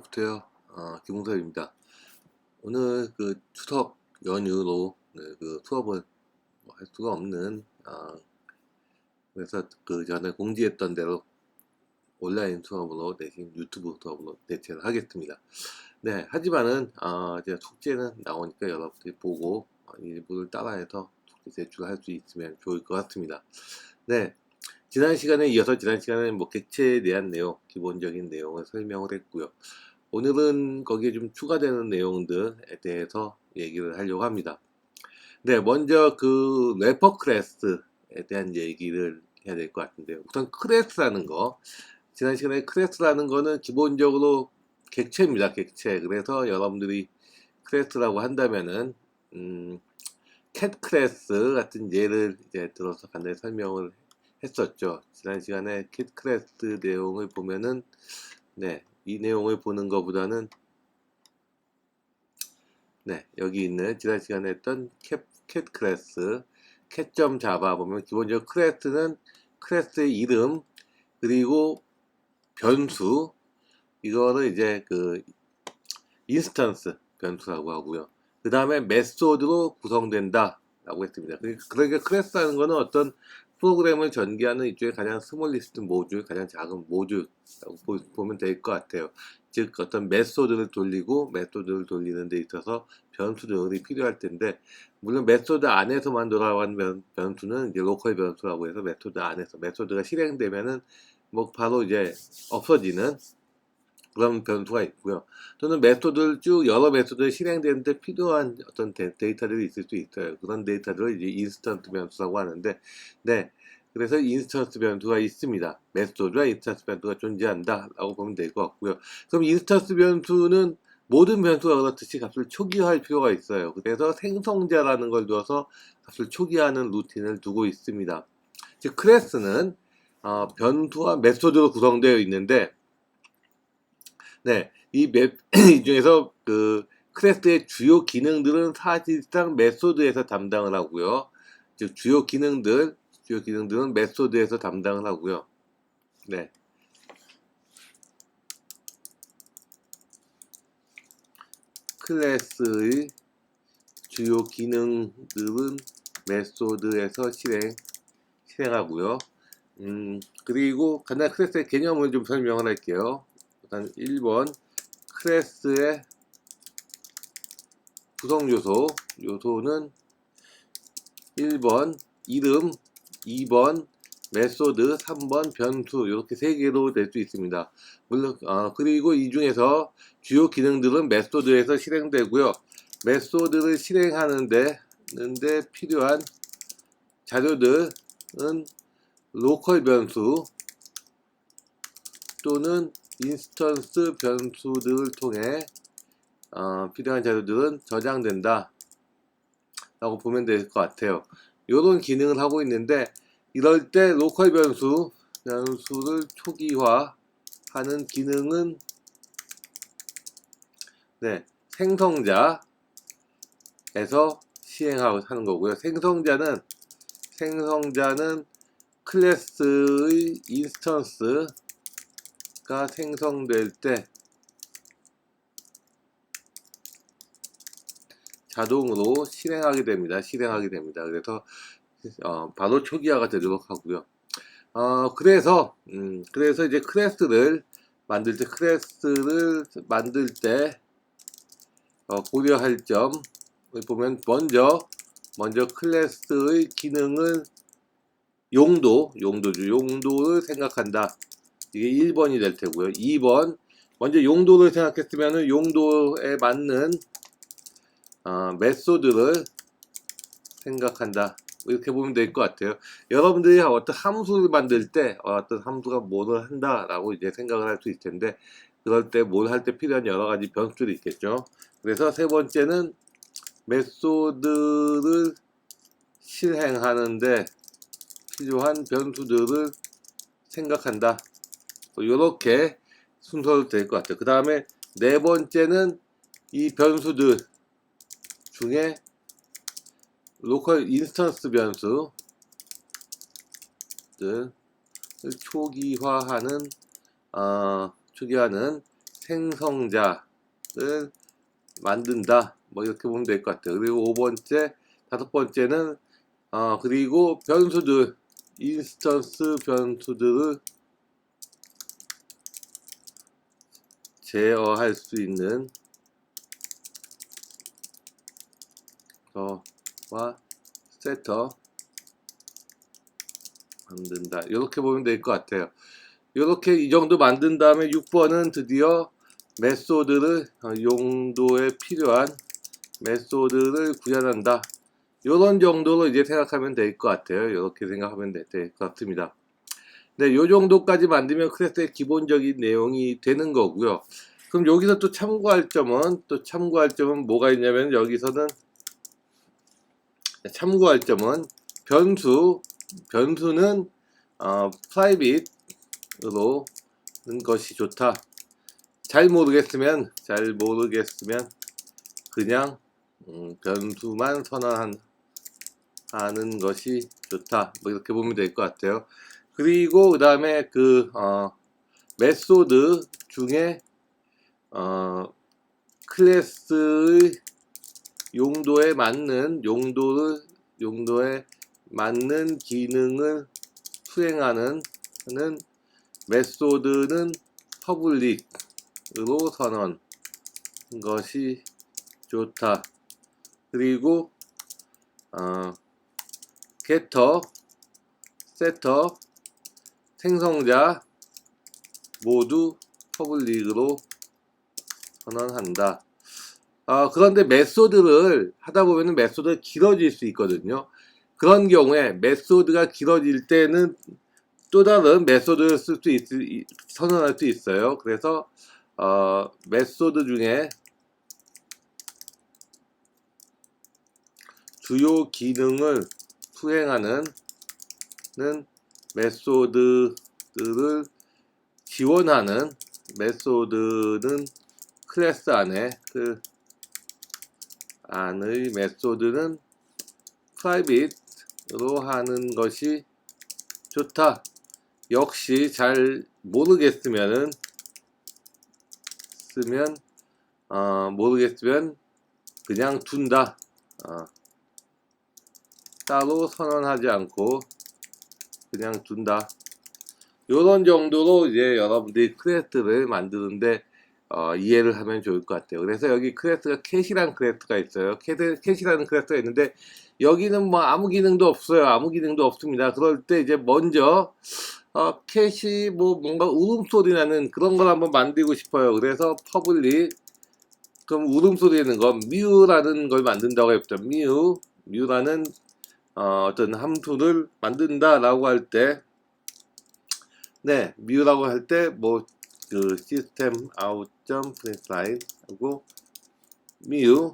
부터요. 김웅섭입니다. 오늘 그 추석 연휴로 그 수업을 할 수가 없는 그래서 그 전에 공지했던 대로 온라인 수업으로 대신 유튜브 수업으로 대체를 하겠습니다. 네, 하지만은 이제 숙제는 나오니까 여러분들이 보고 일부를 따라해서 숙제 제출할 수 있으면 좋을 것 같습니다. 네, 지난 시간에 이어서 지난 시간에 뭐 객체에 대한 내용, 기본적인 내용을 설명을 했고요. 오늘은 거기에 좀 추가되는 내용들에 대해서 얘기를 하려고 합니다. 네, 먼저 그 래퍼 클래스에 대한 얘기를 해야 될 것 같은데요. 우선 클래스라는 거, 지난 시간에 클래스라는 거는 기본적으로 객체입니다. 객체. 그래서 여러분들이 클래스라고 한다면은 캣 클래스 같은 예를 이제 들어서 간단히 설명을 했었죠. 지난 시간에 캣 클래스 내용을 보면은 네, 이 내용을 보는 것보다는 네, 여기 있는 지난 시간에 했던 캣 클래스, 캣점 잡아 보면 기본적으로 클래스는 클래스의 이름 그리고 변수 이거를 이제 그 인스턴스 변수라고 하고요. 그 다음에 메소드로 구성된다 라고 했습니다. 그러니까 클래스라는 거는 어떤 프로그램을 전개하는 이쪽에 가장 스몰리스트 모듈, 가장 작은 모듈라고 보면 될 것 같아요. 즉 어떤 메소드를 돌리는 데 있어서 변수들이 필요할 텐데, 물론 메소드 안에서만 돌아가는 변수는 이제 로컬 변수라고 해서 메소드 안에서 메소드가 실행되면은 뭐 바로 이제 없어지는 그런 변수가 있고요. 또는 메소드를 쭉 여러 메소드를 실행되는데 필요한 어떤 데이터들이 있을 수 있어요. 그런 데이터들을 이제 인스턴트 변수라고 하는데, 네. 그래서 인스턴스 변수가 있습니다. 메소드와 인스턴스 변수가 존재한다라고 보면 될 것 같고요. 그럼 인스턴스 변수는 모든 변수가 그렇듯이 값을 초기화할 필요가 있어요. 그래서 생성자라는 걸 두어서 값을 초기화하는 루틴을 두고 있습니다. 즉 클래스는 변수와 메소드로 구성되어 있는데, 네, 이 중에서 그 클래스의 주요 기능들은 사실상 메소드에서 담당을 하고요. 즉 주요 기능들은 메소드에서 담당을 하고요. 네. 클래스의 주요 기능들은 메소드에서 실행하고요. 그리고 간단히 클래스의 개념을 좀 설명을 할게요. 일단 1번 클래스의 구성 요소는 1번 이름, 2번 메소드, 3번 변수 이렇게 세 개로 될 수 있습니다. 물론 그리고 이 중에서 주요 기능들은 메소드에서 실행되고요. 메소드를 실행하는데 필요한 자료들은 로컬 변수 또는 인스턴스 변수들을 통해 필요한 자료들은 저장된다 라고 보면 될 것 같아요. 이런 기능을 하고 있는데, 이럴 때 로컬 변수를 초기화하는 기능은 네, 생성자에서 시행하는 거고요. 생성자는 클래스의 인스턴스가 생성될 때 자동으로 실행하게 됩니다. 그래서 바로 초기화가 되도록 하고요. 그래서 이제 클래스를 만들 때 고려할 점을 보면 먼저 클래스의 기능을 용도를 생각한다. 이게 1번이 될 테고요. 2번 먼저 용도를 생각했으면 용도에 맞는 메소드를 생각한다. 이렇게 보면 될 것 같아요. 여러분들이 어떤 함수를 만들 때 어떤 함수가 뭐를 한다라고 이제 생각을 할 수 있을 텐데, 그럴 때 뭘 할 때 필요한 여러 가지 변수들이 있겠죠. 그래서 세 번째는 메소드를 실행하는데 필요한 변수들을 생각한다. 이렇게 순서로 될 것 같아요. 그 다음에 네 번째는 이 변수들 중에 로컬 인스턴스 변수를 초기화하는 생성자를 만든다. 뭐 이렇게 보면 될 것 같아요. 그리고 5번째, 5번째는 그리고 변수들, 인스턴스 변수들을 제어할 수 있는 와 세터 만든다. 이렇게 보면 될 것 같아요. 이렇게 이 정도 만든 다음에 6번은 드디어 메소드를 용도에 필요한 메소드를 구현한다. 이런 정도로 이제 생각하면 될 것 같아요. 이렇게 생각하면 될 것 같습니다. 네, 요 정도까지 만들면 클래스의 기본적인 내용이 되는 거고요. 그럼 여기서 또 참고할 점은 뭐가 있냐면, 여기서는 참고할 점은 변수는 private으로 하는 것이 좋다. 잘 모르겠으면 그냥 변수만 선언하는 것이 좋다. 뭐 이렇게 보면 될 것 같아요. 그리고 그 다음에 메소드 중에 클래스의 용도에 맞는 기능을 수행하는 메소드는 퍼블릭으로 선언 것이 좋다. 그리고 getter, setter, 생성자 모두 퍼블릭으로 선언한다. 그런데 메소드를 하다 보면 메소드가 길어질 수 있거든요. 그런 경우에 메소드가 길어질 때는 또 다른 메소드를 선언할 수 있어요. 그래서 메소드 중에 주요 기능을 수행하는 메소드들을 지원하는 메소드는 클래스 안의 메소드는 private로 하는 것이 좋다. 역시 잘 모르겠으면 그냥 둔다. 따로 선언하지 않고 그냥 둔다. 요런 정도로 이제 여러분들이 클래스를 만드는데 이해를 하면 좋을 것 같아요. 그래서 여기 클래스가 캣이라는 클래스가 있어요. 캣이라는 클래스가 있는데, 여기는 뭐 아무 기능도 없어요. 아무 기능도 없습니다. 그럴 때 이제 먼저 캣이 뭔가 울음소리 나는 그런 걸 한번 만들고 싶어요. 그래서 퍼블릭, 그럼 울음소리 나는 거 뮤라는 걸 만든다고 했죠. 뮤라는 어떤 함수를 만든다라고 할 때, 네, 뮤라고 할 때 시스템 아웃 점 프린트라인 하고 뮤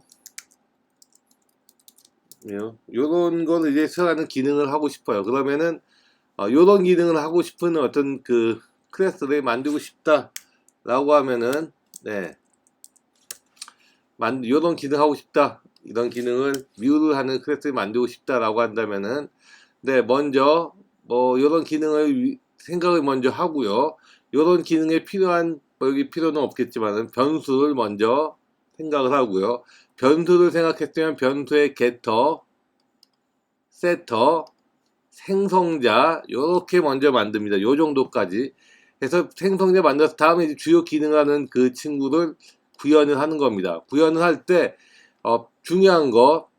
요런 걸 이제 처리하는 기능을 하고 싶어요. 그러면은 요런 기능을 하고 싶은 어떤 클래스를 만들고 싶다라고 하면은, 네, 요런 기능 하고 싶다, 이런 기능을 뮤를 하는 클래스를 만들고 싶다라고 한다면은, 네, 먼저 요런 기능을 생각을 먼저 하고요. 요런 기능에 필요한 여기 필요는 없겠지만은 변수를 먼저 생각을 하고요. 변수를 생각했으면 변수의 getter, setter, 생성자 요렇게 먼저 만듭니다. 요 정도까지 해서 생성자 만들어서 다음에 이제 주요 기능하는 그 친구를 구현을 하는 겁니다. 구현을 할 때 중요한 거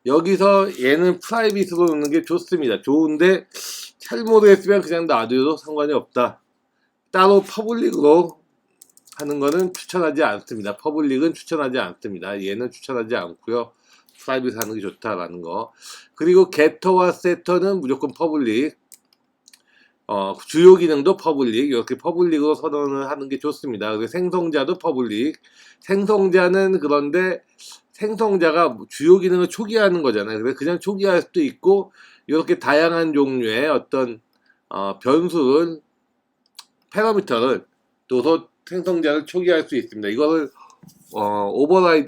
여기서 얘는 프라이빗으로 넣는 게 좋습니다. 좋은데 잘 모르겠으면 그냥 놔둬도 상관이 없다. 따로 퍼블릭으로 하는 거는 추천하지 않습니다. 퍼블릭은 추천하지 않습니다. 얘는 추천하지 않고요. 프라이빗 하는 게 좋다라는 거. 그리고 getter와 setter는 무조건 퍼블릭. 주요 기능도 퍼블릭. 이렇게 퍼블릭으로 선언을 하는 게 좋습니다. 그리고 생성자도 퍼블릭. 생성자는 그런데 생성자가 주요 기능을 초기화하는 거잖아요. 그래서 그냥 초기화할 수도 있고, 이렇게 다양한 종류의 어떤 변수를, 패러미터를 둬서 생성자를 초기화할 수 있습니다. 이거를 오버로딩,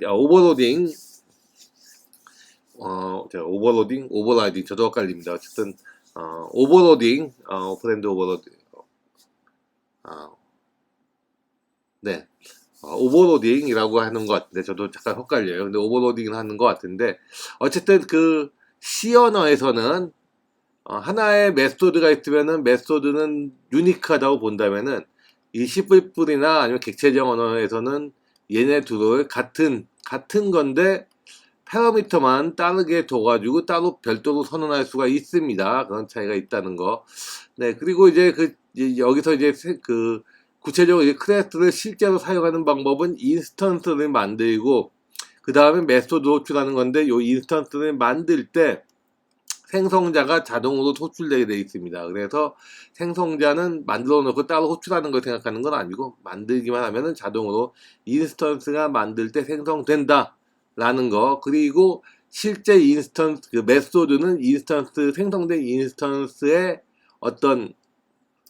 오버라이딩 저도 헷갈립니다. 어쨌든 오버로딩, 오퍼랜드 오버로딩, 네. 오버로딩이라고 하는 것 같은데, 저도 잠깐 헷갈려요. 근데 오버로딩을 하는 것 같은데, 어쨌든 그 C 언어에서는 하나의 메소드가 있으면은 메소드는 유니크하다고 본다면은 이 C++이나 아니면 객체적 언어에서는 얘네 둘을 같은 건데 파라미터만 다르게 둬가지고 따로 별도로 선언할 수가 있습니다. 그런 차이가 있다는 거. 네, 그리고 이제 여기서 이제 그 구체적으로 이 클래스를 실제로 사용하는 방법은 인스턴스를 만들고 그 다음에 메소드 호출하는 건데 요 인스턴스를 만들 때 생성자가 자동으로 호출되게 되어 있습니다. 그래서 생성자는 만들어 놓고 따로 호출하는 걸 생각하는 건 아니고 만들기만 하면은 자동으로 인스턴스가 만들 때 생성된다 라는 거. 그리고 실제 인스턴스 그 메소드는 인스턴스 생성된 인스턴스의 어떤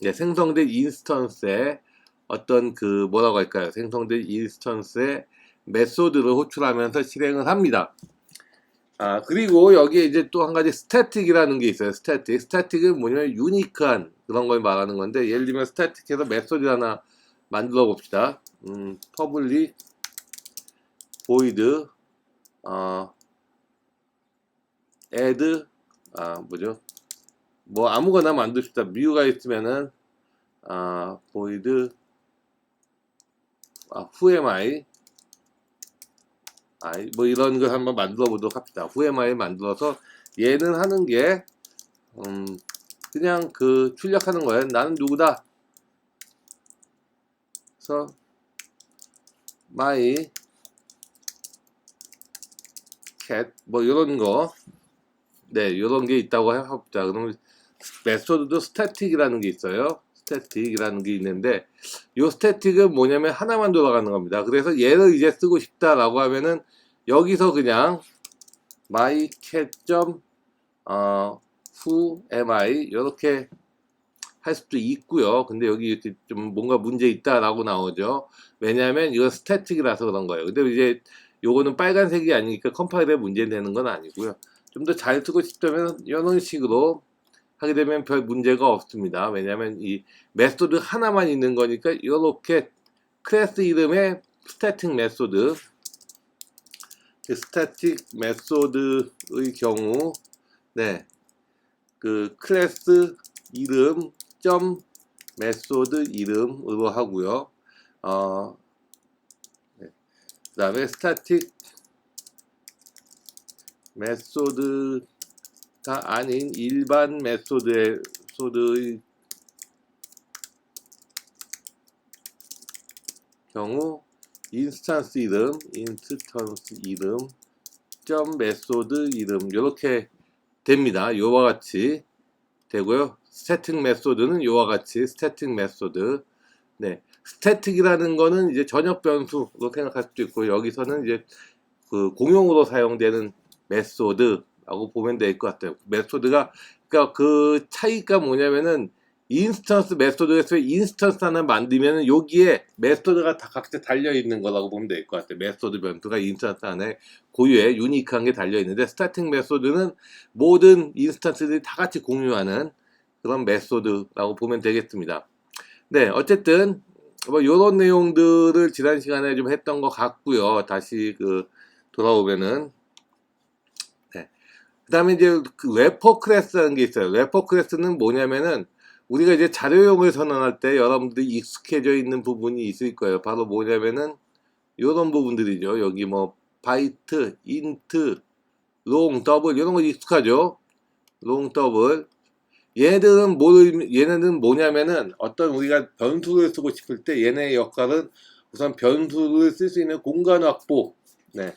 생성된 인스턴스의 어떤 그 뭐라고 할까요? 생성된 인스턴스의 메소드를 호출하면서 실행을 합니다. 그리고 여기에 이제 또 한 가지 스태틱이라는 게 있어요. 스태틱은 뭐냐면 유니크한 그런 걸 말하는 건데, 예를 들면 스태틱해서 메소드 하나 만들어 봅시다. public void add 뭐죠? 뭐 아무거나 만듭시다. 뮤가 있으면은 void who am I 뭐 이런 걸 한번 만들어 보도록 합시다. who am I 만들어서 얘는 하는 게 그냥 그 출력하는 거예요. 나는 누구다. 그래서 my cat 뭐 이런 거, 네, 이런 게 있다고 해봅시다. 그러면 메소드도 스태틱이라는 게 있어요. 스태틱이라는 게 있는데 이 스태틱은 뭐냐면 하나만 돌아가는 겁니다. 그래서 얘를 이제 쓰고 싶다라고 하면은 여기서 그냥 my cat who am I 이렇게 할 수도 있고요. 근데 여기 이렇게 좀 뭔가 문제 있다라고 나오죠. 왜냐하면 이건 스태틱이라서 그런 거예요. 근데 이제 요거는 빨간색이 아니니까 컴파일에 문제 되는 건 아니고요. 좀 더 잘 쓰고 싶다면 이런 식으로 하게 되면 별 문제가 없습니다. 왜냐하면 이 메소드 하나만 있는 거니까 이렇게 클래스 이름의 스태틱 메소드, 스태틱 메소드의 경우, 네, 그 클래스 이름 점 메소드 이름으로 하고요. 네. 그 다음에 스태틱 메소드가 아닌 일반 메소드의 경우 인스턴스 이름 점 메소드 이름 이렇게 됩니다. 요와 같이 되고요. 스태틱 메소드는 요와 같이 스태틱 메소드. 네, 스태틱이라는 거는 이제 전역 변수로 생각할 수도 있고, 여기서는 이제 그 공용으로 사용되는 메소드라고 보면 될 것 같아요. 메소드가, 그러니까 그 차이가 뭐냐면은 인스턴스 메소드에서 인스턴스 하나 만들면 여기에 메소드가 다 각자 달려 있는 거라고 보면 될 것 같아요. 메소드 변수가 인스턴스 안에 고유의 유니크한 게 달려 있는데, 스태틱 메소드는 모든 인스턴스들이 다 같이 공유하는 그런 메소드라고 보면 되겠습니다. 네, 어쨌든 뭐 이런 내용들을 지난 시간에 좀 했던 것 같고요. 다시 돌아오면은, 네. 그 다음에 이제 그 래퍼 클래스라는 게 있어요. 래퍼 클래스는 뭐냐면은 우리가 이제 자료용을 선언할 때 여러분들이 익숙해져 있는 부분이 있을 거예요. 바로 뭐냐면은 이런 부분들이죠. 여기 뭐 바이트, 인트, 롱, 더블 이런 거 익숙하죠. 롱, 더블. 얘네는 뭐냐면은 어떤 우리가 변수를 쓰고 싶을 때 얘네의 역할은 우선 변수를 쓸 수 있는 공간 확보. 네.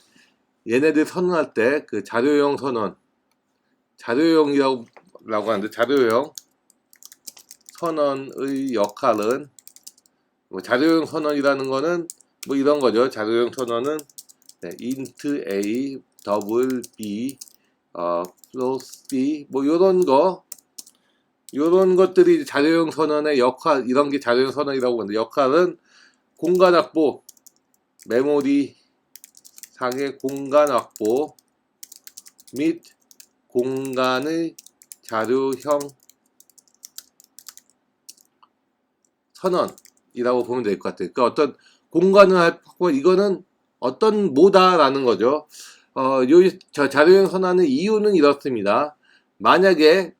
얘네들 선언할 때 그 자료용 선언, 자료용이라고 하는데 자료용 선언의 역할은 뭐 자료용 선언이라는 거는 뭐 이런 거죠. 자료용 선언은 네, int a, double b, float b 뭐 요런 것들이 자료용 선언의 역할, 이런 게 자료용 선언이라고 하는데, 역할은 공간 확보, 메모리 상의 공간 확보 및 공간의 자료형 선언이라고 보면 될 것 같아요. 그러니까 어떤 공간을 확보, 이거는 어떤 뭐다라는 거죠. 저 자료형 선언하는 이유는 이렇습니다. 만약에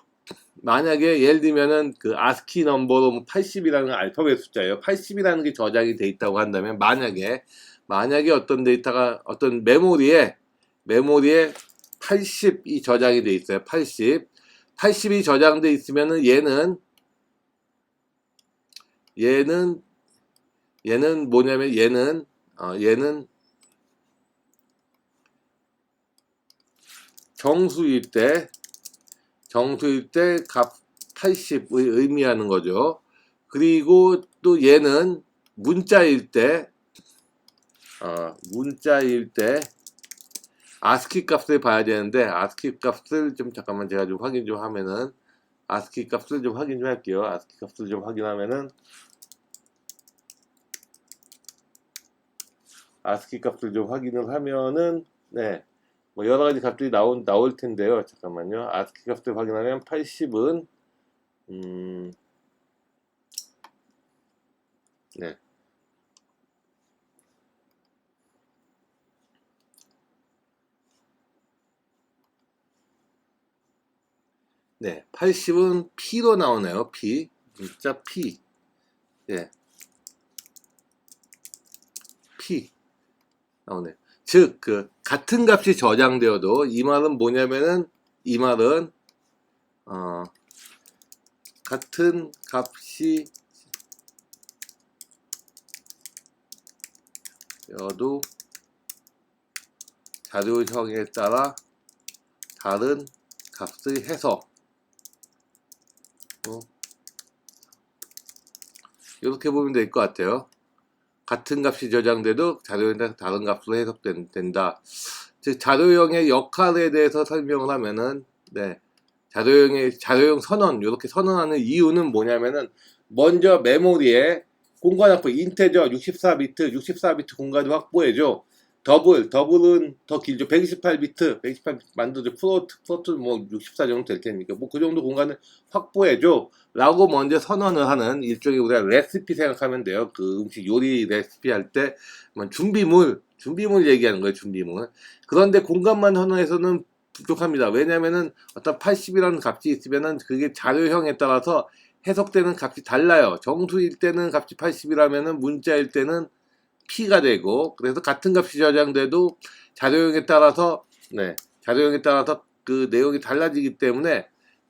예를 들면은 그 ASCII 넘버로 80이라는 알파벳 숫자예요. 80이라는 게 저장이 돼 있다고 한다면 만약에 어떤 데이터가 어떤 메모리에 80이 저장이 돼 있어요. 80이 저장돼 있으면은 얘는 뭐냐면 얘는 정수일 때 값 80을 의미하는 거죠. 그리고 또 얘는 문자일 때 ASCII 값을 봐야 되는데 ASCII 값을 좀 잠깐만 제가 좀 확인 좀 하면은 ASCII 값을 좀 확인 좀 할게요. ASCII 값을 좀 확인하면은 ASCII 값을 좀 확인을 하면은 네. 뭐 여러 가지 값들이 나올 텐데요. 잠깐만요. ASCII 값을 확인하면 80은 네. 네, 80은 P로 나오네요. P. 진짜 P. 예. P. 나오네. 즉, 같은 값이 저장되어도, 이 말은 뭐냐면은, 같은 값이 되어도 자료형에 따라 다른 값을 해서, 이렇게 보면 될 것 같아요. 같은 값이 저장돼도 자료형에 따라 다른 값으로 해석된다. 즉, 자료형의 역할에 대해서 설명을 하면은, 네. 자료형 선언, 이렇게 선언하는 이유는 뭐냐면은, 먼저 메모리에 공간 확보, 인테저 64비트 공간을 확보해줘. 더블은 더 길죠. 128비트 만들어줘. 프로트 뭐 64 정도 될 테니까. 뭐 그 정도 공간을 확보해줘. 라고 먼저 선언을 하는 일종의 우리가 레시피 생각하면 돼요. 그 음식 요리 레시피 할 때, 뭐 준비물 얘기하는 거예요, 준비물. 그런데 공간만 선언해서는 부족합니다. 왜냐면은 어떤 80이라는 값이 있으면은 그게 자료형에 따라서 해석되는 값이 달라요. 정수일 때는 값이 80이라면은 문자일 때는 P가 되고, 그래서 같은 값이 저장돼도 자료형에 따라서 그 내용이 달라지기 때문에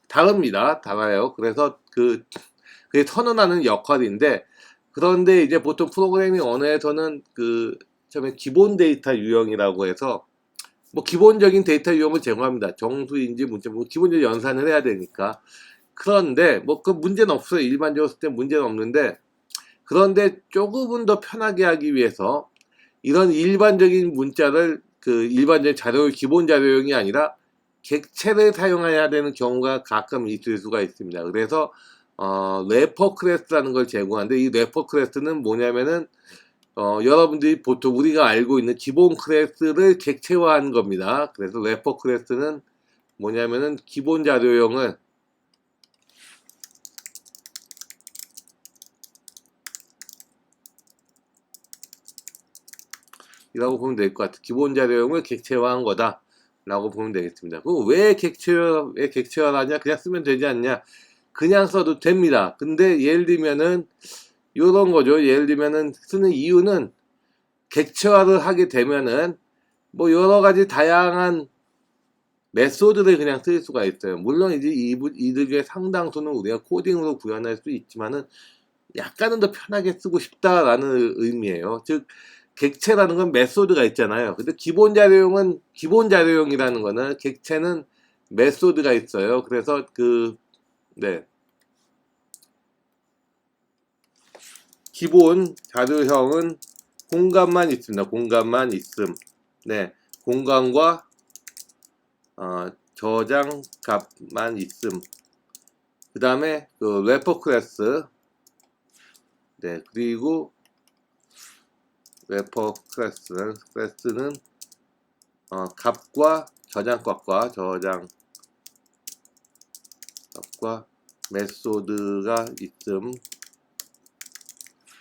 달라요. 그래서 그게 선언하는 역할인데, 그런데 이제 보통 프로그래밍 언어에서는 처음에 기본 데이터 유형이라고 해서 뭐 기본적인 데이터 유형을 제공합니다. 정수인지 문자, 뭐 기본적인 연산을 해야 되니까. 그런데 뭐 그 문제는 없어요. 일반적으로 쓸 때 문제는 없는데, 그런데 조금은 더 편하게 하기 위해서 이런 일반적인 문자를 일반적인 기본 자료용이 아니라 객체를 사용해야 되는 경우가 가끔 있을 수가 있습니다. 그래서 래퍼 클래스라는 걸 제공하는데, 이 래퍼 클래스는 뭐냐면은 여러분들이 보통 우리가 알고 있는 기본 클래스를 객체화한 겁니다. 그래서 래퍼 클래스는 뭐냐면은 기본 자료용을 이라고 보면 될 것 같아요. 기본 자료용을 객체화한 거다 라고 보면 되겠습니다. 그럼 왜 객체화하냐? 그냥 쓰면 되지 않냐? 그냥 써도 됩니다. 근데 예를 들면은 요런 거죠. 예를 들면은 쓰는 이유는, 객체화를 하게 되면은 뭐 여러 가지 다양한 메소드를 그냥 쓸 수가 있어요. 물론 이제 이들 중에 상당수는 우리가 코딩으로 구현할 수 있지만은 약간은 더 편하게 쓰고 싶다라는 의미예요. 즉, 객체라는 건 메소드가 있잖아요. 근데 기본 자료용이라는 거는, 객체는 메소드가 있어요. 그래서 기본 자료형은 공간만 있습니다. 공간만 있음. 네. 공간과 저장 값만 있음. 그 다음에 래퍼 클래스. 네. 그리고 래퍼 클래스는 값과 저장값과 메소드가 있음.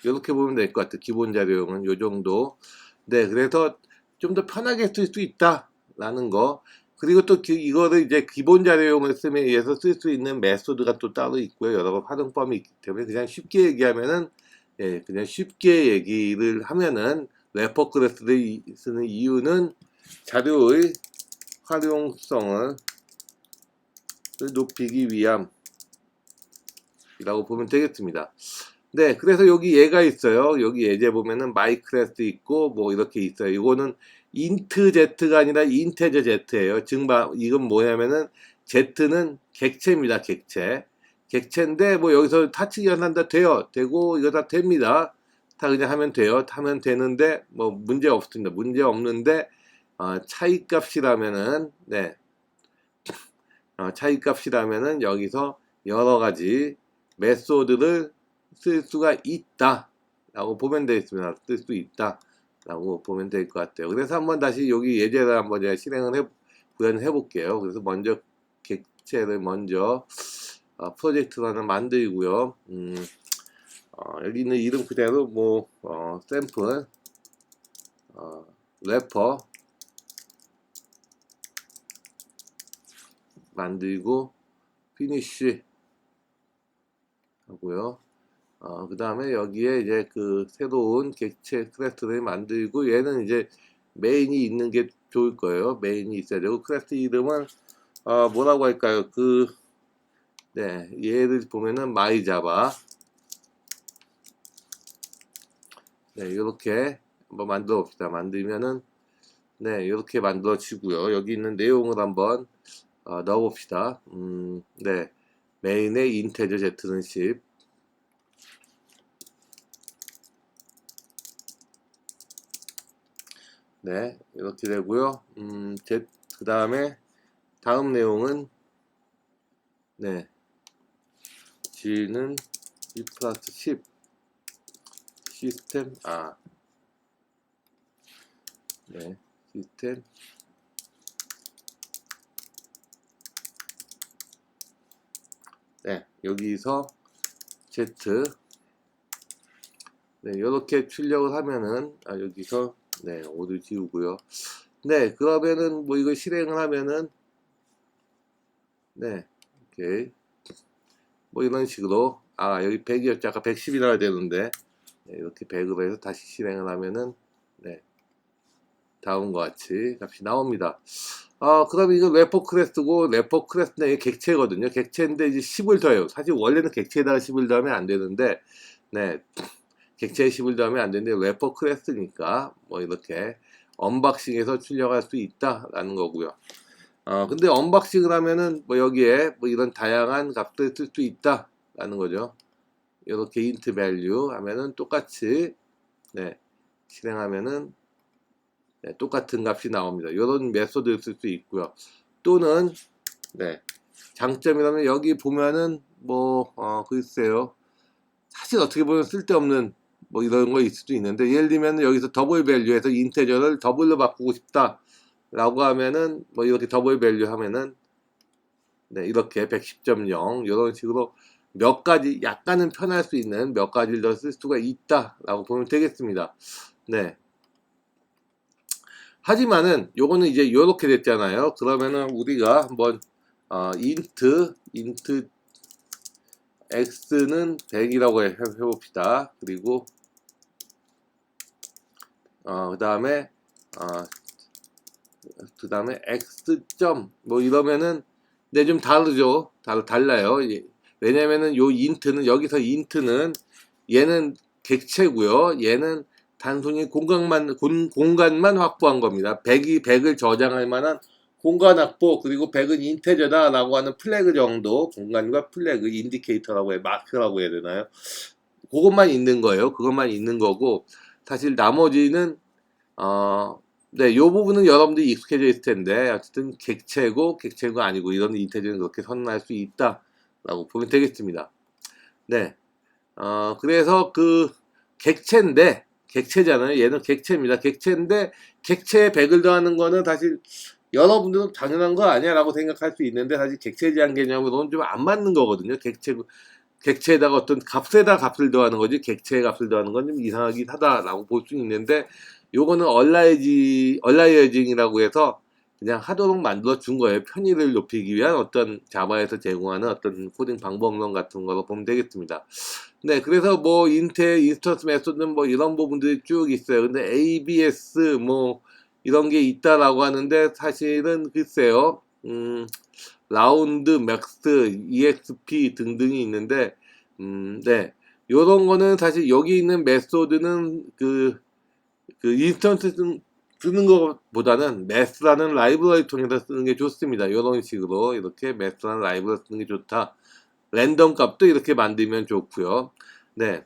이렇게 보면 될 것 같아요. 기본 자료용은 요 정도. 네, 그래서 좀 더 편하게 쓸 수 있다라는 거. 그리고 또 이거를 이제 기본 자료용을 쓰면 위해서 쓸 수 있는 메소드가 또 따로 있고요. 여러 활용법이 있기 때문에 그냥 쉽게 얘기하면은, 예, 그냥 쉽게 얘기를 하면은 레퍼 클래스를 쓰는 이유는 자료의 활용성을 높이기 위함이라고 보면 되겠습니다. 네, 그래서 여기 얘가 있어요. 여기 예제 보면은 마이 클래스 있고 뭐 이렇게 있어요. 이거는 인트 z가 아니라 인테저 z예요. 즉 이건 뭐냐면은 z는 객체입니다. 객체인데 뭐 여기서 타치기 한다 돼요. 되고 이거 다 됩니다. 다 그냥 하면 돼요. 하면 되는데 뭐 문제 없습니다. 문제 없는데 차이값이라면은, 네, 차이값이라면은 여기서 여러 가지 메소드를 쓸 수가 있다 라고 보면 되겠습니다. 쓸 수 있다 라고 보면 될 것 같아요. 그래서 한번 다시 여기 예제를 한번 제가 구현을 해 볼게요. 그래서 먼저 객체를 먼저 프로젝트로 하나 만들고요. 여기 있는 이름 그대로 뭐 샘플 래퍼 만들고 피니쉬 하고요. 그 다음에 여기에 이제 그 새로운 객체 클래스를 만들고 얘는 이제 메인이 있는 게 좋을 거예요. 메인이 있어야 되고 클래스 이름은 뭐라고 할까요? 네, 얘를 보면은 마이자바. 네, 이렇게 한번 만들어 봅시다. 만들면은 네, 이렇게 만들어지고요. 여기 있는 내용을 한번 넣어 봅시다. 네, 메인의 인테저 z는 10. 네, 이렇게 되고요. 그 다음에 다음 내용은 네, G는 2 플러스 10 시스템 네, 시스템 네, 여기서 Z 네, 이렇게 출력을 하면은 여기서 네, 5를 지우고요. 네, 그러면은 뭐 이거 실행을 하면은 네, 오케이. 뭐 이런 식으로 여기 100이었죠. 아까 110이 나와야 되는데 네, 이렇게 100으로 해서 다시 실행을 하면은 네, 다음과 같이 값이 나옵니다. 그럼 이거 래퍼 클래스고 래퍼 클래스는 이게 객체거든요. 객체인데 이제 10을 더해요. 사실 원래는 객체에다가 10을 더하면 안 되는데 네, 객체에 10을 더하면 안 되는데 래퍼 클래스니까 뭐 이렇게 언박싱해서 출력할 수 있다라는 거고요. 근데 언박싱을 하면은 뭐 여기에 뭐 이런 다양한 값들 쓸 수 있다라는 거죠. 이렇게 int value 하면은 똑같이 네, 실행하면은 네, 똑같은 값이 나옵니다. 이런 메소드를 쓸 수 있고요. 또는 네, 장점이라면 여기 보면은 뭐 글쎄요. 사실 어떻게 보면 쓸데없는 뭐 이런 거 있을 수도 있는데 예를 들면 여기서 더블 밸류에서 인테저를 더블로 바꾸고 싶다 라고 하면은 뭐 이렇게 더블 밸류 하면은 네, 이렇게 110.0 이런 식으로 몇 가지 약간은 편할 수 있는 몇 가지를 더 쓸 수가 있다 라고 보면 되겠습니다. 네. 하지만은 요거는 이제 요렇게 됐잖아요. 그러면은 우리가 한번 int x는 100이라고 해봅시다. 그리고 그 다음에 x 점 뭐 이러면은 네, 좀 다르죠. 달라요. 왜냐면은 요 int는 여기서 int는 얘는 객체고요. 얘는 단순히 공간만 확보한 겁니다. 100을 저장할 만한 공간 확보, 그리고 100은 인테저다 라고 하는 플래그 정도, 공간과 플래그, 인디케이터라고 마크라고 해야 되나요? 그것만 있는 거예요. 그것만 있는 거고, 사실 나머지는, 네, 요 부분은 여러분들이 익숙해져 있을 텐데, 어쨌든 객체고 아니고, 이런 인테저는 그렇게 선언할 수 있다 라고 보면 되겠습니다. 네. 그래서 객체잖아요. 얘는 객체입니다. 객체인데, 객체에 100을 더하는 거는 사실 여러분들은 당연한 거 아니야 라고 생각할 수 있는데, 사실 객체 제한 개념으로는 좀 안 맞는 거거든요. 객체에다가 어떤 값에다 값을 더하는 거지 객체의 값을 더하는 건 좀 이상하긴 하다라고 볼 수 있는데 요거는 얼라이어징이라고 해서 그냥 하도록 만들어 준 거예요. 편의를 높이기 위한 어떤 자바에서 제공하는 어떤 코딩 방법론 같은 거로 보면 되겠습니다. 네, 그래서 뭐 인텔 인스턴스 메소드 뭐 이런 부분들이 쭉 있어요. 근데 ABS 뭐 이런 게 있다라고 하는데 사실은 글쎄요. 라운드, 맥스, EXP 등등이 있는데, 네. 요런 거는 사실 여기 있는 메소드는 인스턴스 쓰는 것보다는 매스라는 라이브러리 통해서 쓰는 게 좋습니다. 요런 식으로 이렇게 매스라는 라이브러리 쓰는 게 좋다. 랜덤 값도 이렇게 만들면 좋고요. 네.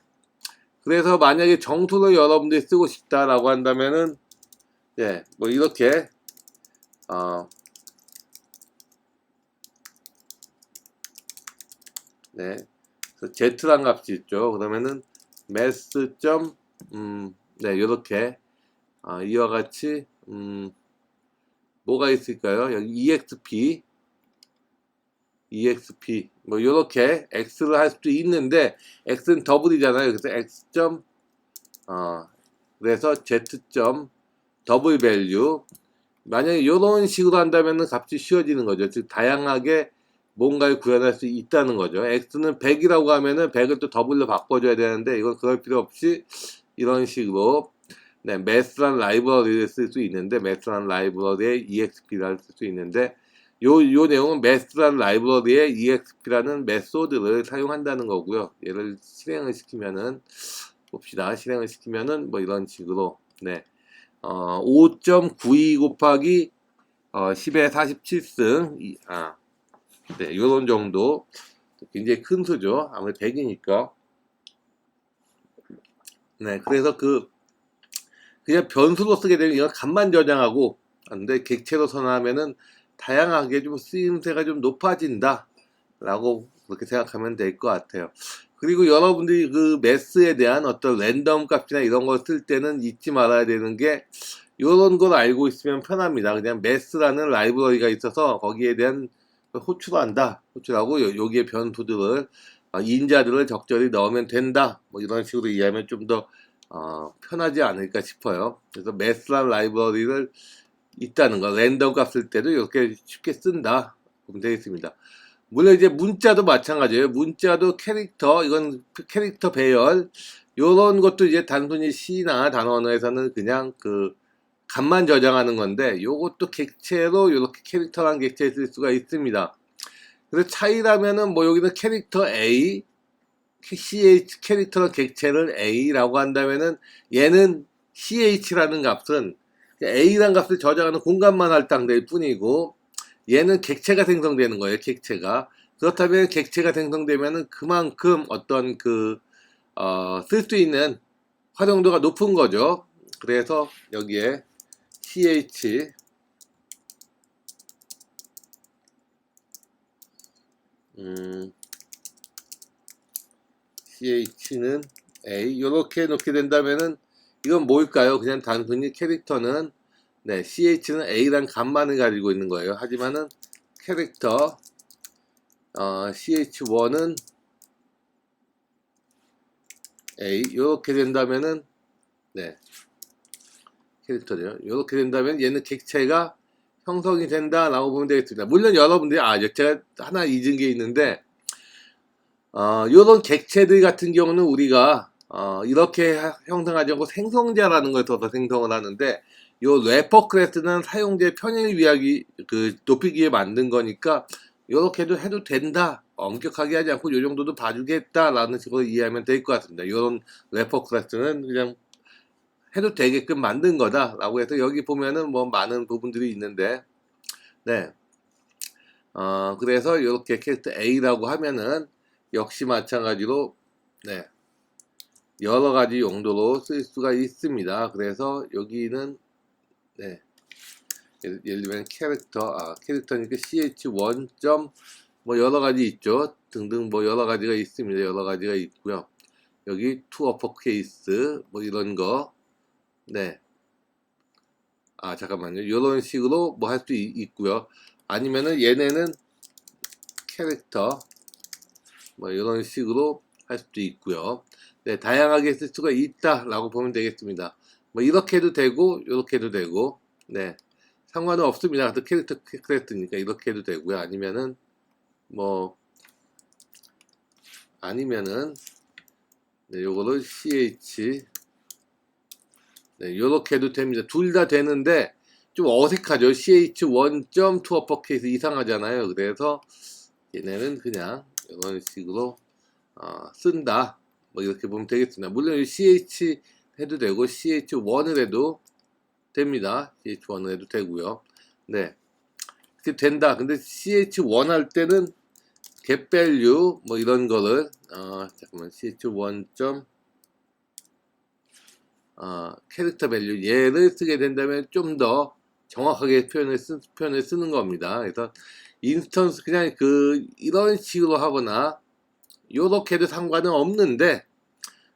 그래서 만약에 정수로 여러분들이 쓰고 싶다라고 한다면은, 네, 뭐 이렇게, 네. Z란 값이 있죠. 그러면은 math. 네, 요렇게 이와 같이 뭐가 있을까요? 여기 exp 뭐 요렇게 x를 할 수도 있는데 x는 더블이잖아요. 그래서 x. 그래서 z. 더블 밸류 만약에 이런 식으로 한다면 값이 쉬워지는 거죠. 즉 다양하게 뭔가를 구현할 수 있다는 거죠. x는 100이라고 하면은 100을 또 더블로 바꿔줘야 되는데 이건 그럴 필요 없이 이런 식으로 네, 매스란 라이브러리를 쓸 수 있는데 매스란 라이브러리에 exp를 쓸 수 있는데 요 내용은 매스란 라이브러리에 exp라는 메소드를 사용한다는 거고요. 얘를 실행을 시키면은 봅시다. 실행을 시키면은 뭐 이런 식으로 네. 5.92 곱하기 10의 47승 네, 요런 정도 굉장히 큰 수죠. 아무래도 100이니까. 네, 그래서 그냥 변수로 쓰게 되면 이건 값만 저장하고 근데 객체로 선언하면은 다양하게 좀 쓰임새가 좀 높아진다 라고 그렇게 생각하면 될 것 같아요. 그리고 여러분들이 그 매스에 대한 어떤 랜덤 값이나 이런 걸 쓸 때는 잊지 말아야 되는 게 이런 걸 알고 있으면 편합니다. 그냥 매스라는 라이브러리가 있어서 거기에 대한 호출하고 여기에 변수들을 인자들을 적절히 넣으면 된다. 뭐 이런 식으로 이해하면 좀 더 편하지 않을까 싶어요. 그래서 매스라는 라이브러리를 있다는 거, 랜덤 값 쓸 때도 이렇게 쉽게 쓴다. 보면 되겠습니다. 물론 이제 문자도 마찬가지예요. 문자도 캐릭터, 이건 캐릭터 배열, 요런 것도 이제 단순히 C나 단어 언어에서는 그냥 값만 저장하는 건데, 요것도 객체로 이렇게 캐릭터란 객체에 쓸 수가 있습니다. 그래서 차이라면은 뭐 여기는 캐릭터 A, CH 캐릭터란 객체를 A라고 한다면은 얘는 CH라는 값은 A라는 값을 저장하는 공간만 할당될 뿐이고 얘는 객체가 생성되는 거예요. 객체가. 그렇다면 객체가 생성되면은 그만큼 어떤 쓸 수 있는 활용도가 높은 거죠. 그래서 여기에 ch는 A 이렇게 놓게 된다면은 이건 뭘까요? 그냥 단순히 캐릭터는 네, ch는 A란 값만을 가지고 있는 거예요. 하지만은 캐릭터 ch1은 A 이렇게 된다면은 네, 캐릭터죠. 이렇게 된다면 얘는 객체가 형성이 된다라고 보면 되겠습니다. 물론 여러분들이 제가 하나 잊은 게 있는데 요런 객체들 같은 경우는 우리가 이렇게 형성하지 않고 생성자라는 걸 써서 생성을 하는데 요 래퍼 클래스는 사용자의 편의를 위하기 높이기 위해 만든 거니까 요렇게도 해도 된다. 엄격하게 하지 않고 요 정도도 봐주겠다라는 식으로 이해하면 될 것 같습니다. 요런 래퍼 클래스는 그냥 해도 되게끔 만든 거다라고 해서 여기 보면은 뭐 많은 부분들이 있는데 네. 그래서 이렇게 캐릭터 A라고 하면은 역시 마찬가지로 네. 여러 가지 용도로 쓸 수가 있습니다. 그래서 여기는 네. 예를 들면 캐릭터니까 ch1. 뭐 여러 가지 있죠. 등등 뭐 여러 가지가 있습니다. 여러 가지가 있고요. 여기 to uppercase 뭐 이런 거 네. 잠깐만요. 이런 식으로 뭐 할 수 있고요. 아니면은 얘네는 캐릭터 뭐 이런 식으로 할 수도 있고요. 네, 다양하게 쓸 수가 있다라고 보면 되겠습니다. 뭐 이렇게 해도 되고 이렇게 해도 되고, 네, 상관은 없습니다. 또 캐릭터 클래스니까 이렇게 해도 되고요. 아니면은 뭐 아니면은 네, 요거를 ch 네, 요렇게 해도 됩니다. 둘 다 되는데 좀 어색하죠. ch1.to uppercase 이상하잖아요. 그래서 얘네는 그냥 이런 식으로 쓴다. 뭐 이렇게 보면 되겠습니다. 물론 ch 해도 되고 ch1을 해도 됩니다. ch1을 해도 되고요. 네, 이렇게 된다. 근데 ch1 할 때는 get value 뭐 이런 거를 잠깐만 ch1. 캐릭터 밸류 얘를 쓰게 된다면 좀 더 정확하게 표현을 쓰는 겁니다. 그래서 인스턴스 그냥 이런 식으로 하거나 요렇게 해도 상관은 없는데,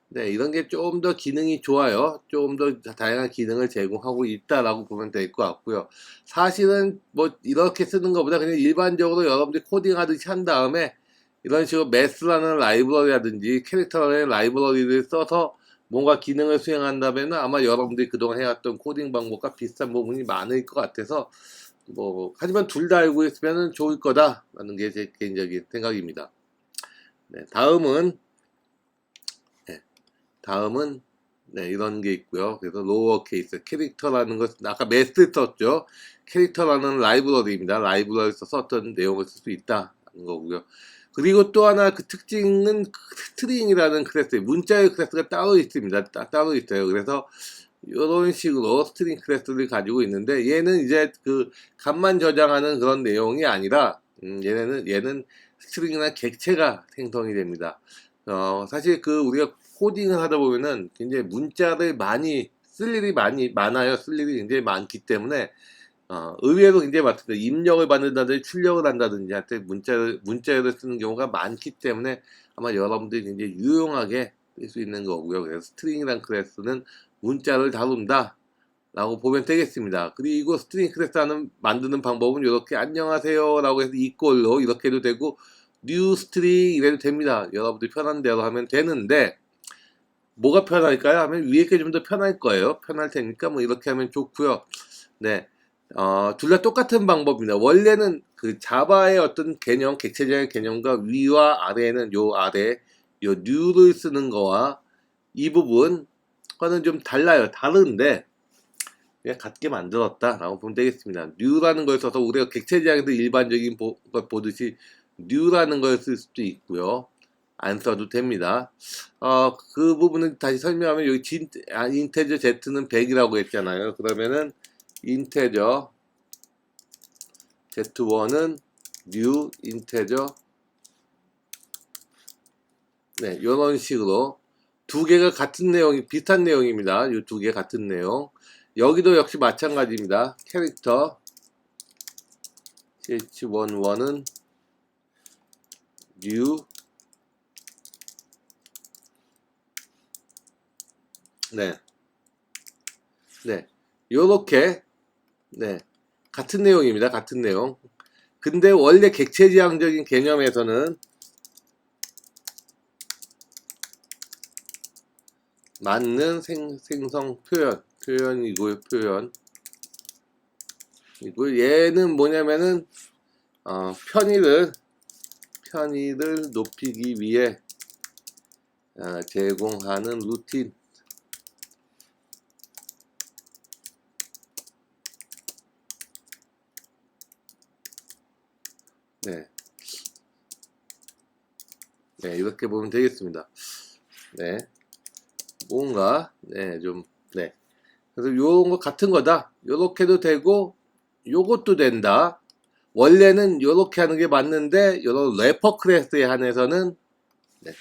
네, 이런 게 좀 더 기능이 좋아요. 좀 더 다양한 기능을 제공하고 있다라고 보면 될 것 같고요. 사실은 뭐 이렇게 쓰는 것보다 그냥 일반적으로 여러분들이 코딩하듯이 한 다음에 이런 식으로 매스라는 라이브러리라든지 캐릭터라는 라이브러리를 써서 뭔가 기능을 수행한다면 아마 여러분들이 그동안 해왔던 코딩 방법과 비슷한 부분이 많을 것 같아서, 뭐 하지만 둘 다 알고 있으면 좋을 거다라는 게 제 개인적인 생각입니다. 네, 다음은 네, 이런 게 있고요. 그래서 로어 케이스 캐릭터라는 것, 아까 매스 썼죠. 캐릭터라는 라이브러리입니다. 라이브러리에서 썼던 내용을 쓸 수 있다는 거고요. 그리고 또 하나 그 특징은 스트링이라는 클래스, 문자의 클래스가 따로 있습니다. 따로 있어요. 그래서 이런 식으로 스트링 클래스를 가지고 있는데, 얘는 이제 그 값만 저장하는 그런 내용이 아니라 얘는 스트링이나 객체가 생성이 됩니다. 사실 우리가 코딩을 하다 보면은 굉장히 문자를 많이 쓸 일이 많아요. 쓸 일이 굉장히 많기 때문에 의외로 굉장히 많습니다. 입력을 받는다든지 출력을 한다든지 할 때 문자를 쓰는 경우가 많기 때문에 아마 여러분들이 굉장히 유용하게 쓸 수 있는 거고요. 그래서 스트링이라는 클래스는 문자를 다룬다 라고 보면 되겠습니다. 그리고 스트링 클래스 만드는 방법은 이렇게 안녕하세요 라고 해서 이꼴로 이렇게 해도 되고 뉴 스트링 이래도 됩니다. 여러분들이 편한 대로 하면 되는데, 뭐가 편할까요? 하면 위에 게 좀 더 편할 거예요. 편할 테니까 뭐 이렇게 하면 좋고요. 네, 둘 다 똑같은 방법입니다. 원래는 그 자바의 어떤 개념, 객체적인 개념과 위와 아래에는 요 new를 쓰는 거와 이 부분과는 좀 달라요. 다른데 그냥 같게 만들었다라고 보면 되겠습니다. new라는 걸 써서 우리가 객체지향에서 일반적인 걸 보듯이 new라는 걸 쓸 수도 있고요. 안 써도 됩니다. 그 부분은 다시 설명하면 여기 인테저 z는 100이라고 했잖아요. 그러면은 인테저 z1은 new 인테저, 네, 이런 식으로 두 개가 같은 내용이 비슷한 내용입니다. 이 두 개 같은 내용. 여기도 역시 마찬가지입니다. 캐릭터 ch11은 new, 네, 네, 요렇게, 네, 같은 내용입니다. 같은 내용. 근데 원래 객체지향적인 개념에서는 맞는 생성 표현이고요. 이고 얘는 뭐냐면은 편의를 높이기 위해 제공하는 루틴. 네, 네, 이렇게 보면 되겠습니다. 네, 뭔가 네, 그래서 요런 거 같은 거다. 요렇게도 되고 요것도 된다. 원래는 요렇게 하는 게 맞는데 요런 래퍼 클래스에 한해서는, 네,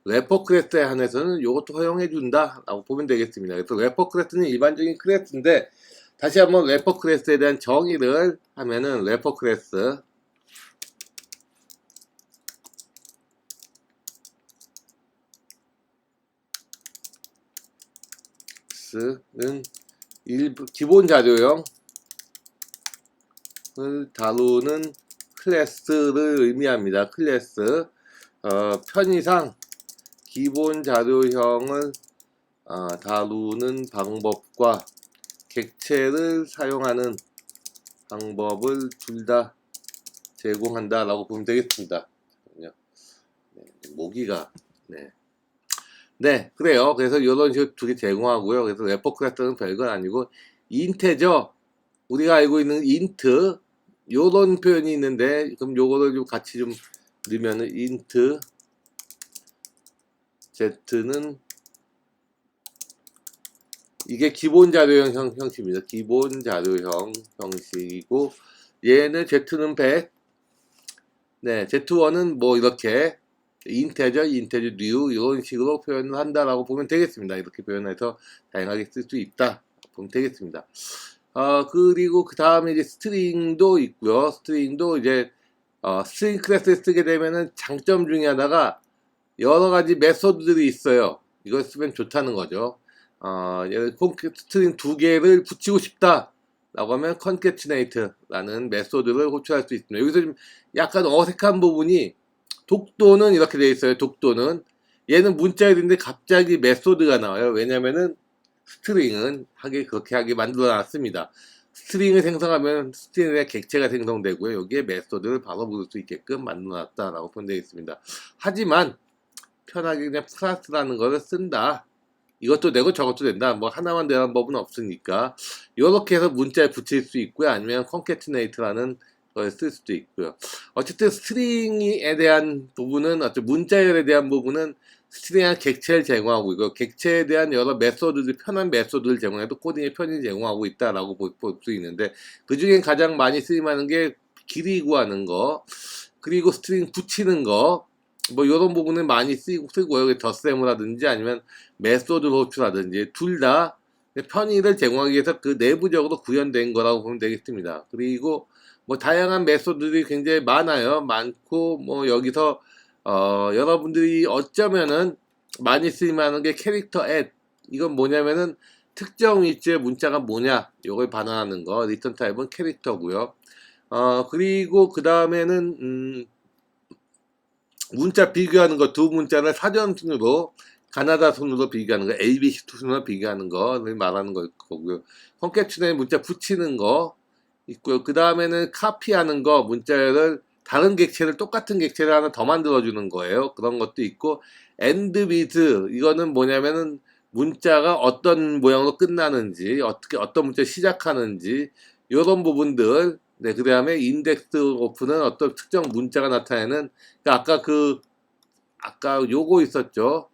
래퍼 클래스에 한해서는 요것도 허용해 준다 라고 보면 되겠습니다. 그래서 래퍼 클래스는 일반적인 클래스인데, 다시 한번 래퍼 클래스에 대한 정의를 하면은 래퍼 클래스는 기본 자료형을 다루는 클래스를 의미합니다. 클래스. 편의상 기본 자료형을 다루는 방법과 객체를 사용하는 방법을 둘 다 제공한다 라고 보면 되겠습니다. 네, 모기가 네 그래요. 그래서 이런 식으로 두 개 제공하고요. 그래서 레퍼 클래스는 별건 아니고 인테저, 우리가 알고 있는 인트 요런 표현이 있는데, 그럼 요거를 좀 같이 좀 넣으면은 int z는 이게 기본 자료형 형식입니다. 기본 자료형 형식이고, 얘는 z는 100, 네, z1은 뭐 이렇게 인테저, new 이런 식으로 표현을 한다라고 보면 되겠습니다. 이렇게 표현해서 다양하게 쓸 수 있다 보면 되겠습니다. 그리고 그 다음에 이제 스트링도 있고요. 스트링도 이제 스트링 클래스를 쓰게 되면은 장점 중에 하나가 여러 가지 메소드들이 있어요. 이걸 쓰면 좋다는 거죠. 스트링 두 개를 붙이고 싶다 라고 하면 concatenate라는 메소드를 호출할 수 있습니다. 여기서 좀 약간 어색한 부분이, 독도는 이렇게 되어 있어요. 독도는 얘는 문자열인데 갑자기 메소드가 나와요. 왜냐면은 스트링은 그렇게 하게 만들어 놨습니다. 스트링을 생성하면 스트링의 객체가 생성되고요. 여기에 메소드를 바로 부를 수 있게끔 만들어 놨다라고 보면 되겠습니다. 하지만 편하게 그냥 클래스라는 것을 쓴다, 이것도 되고 저것도 된다, 뭐 하나만 되는 법은 없으니까 이렇게 해서 문자에 붙일 수 있고요. 아니면 concatenate라는 걸 쓸 수도 있고요. 어쨌든 스트링에 대한 부분은, 문자열에 대한 부분은 스트링한 객체를 제공하고 있고, 객체에 대한 여러 메소드들, 편한 메소드를 제공해도 코딩에 편히 제공하고 있다라고 볼 수 있는데, 그 중엔 가장 많이 쓰임하는 게 길이 구하는 거, 그리고 스트링 붙이는 거, 뭐 이런 부분은 많이 쓰고요. 덧셈이라든지 아니면 메소드 호출하든지 둘 다 편의를 제공하기 위해서 그 내부적으로 구현된 거라고 보면 되겠습니다. 그리고 뭐 다양한 메소드들이 굉장히 많고, 뭐 여기서 여러분들이 어쩌면은 많이 쓰임하는 게 캐릭터 add, 이건 뭐냐면은 특정 위치의 문자가 뭐냐 이걸 반환하는 거, 리턴 타입은 캐릭터고요. 그리고 그 다음에는 문자 비교하는 거, 두 문자를 사전 순으로, 가나다 순으로 비교하는 거, ABC 순으로 비교하는 거를 말하는 거고요. concatenate 문자 붙이는 거 있고요. 그 다음에는 카피하는 거, 문자를 다른 객체를, 똑같은 객체를 하나 더 만들어주는 거예요. 그런 것도 있고, end with, 이거는 뭐냐면은 문자가 어떤 모양으로 끝나는지, 어떤 문자 시작하는지, 이런 부분들. 네, 그 다음에 인덱스 오프는 어떤 특정 문자가 나타내는, 그러니까 아까 요거 있었죠.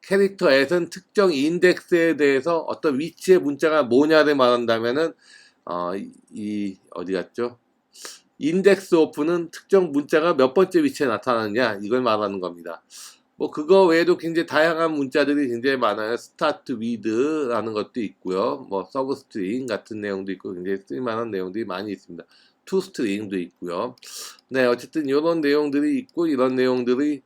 캐릭터 at은 특정 인덱스에 대해서 어떤 위치의 문자가 뭐냐를 말한다면은, 어디 갔죠? 인덱스 오프는 특정 문자가 몇 번째 위치에 나타나느냐, 이걸 말하는 겁니다. 뭐 그거 외에도 굉장히 다양한 문자들이 굉장히 많아요. start with라는 것도 있고요. 뭐 substring 같은 내용도 있고, 굉장히 쓸만한 내용들이 많이 있습니다. toString도 있고요. 네, 어쨌든 이런 내용들이 있고, 이런 내용들이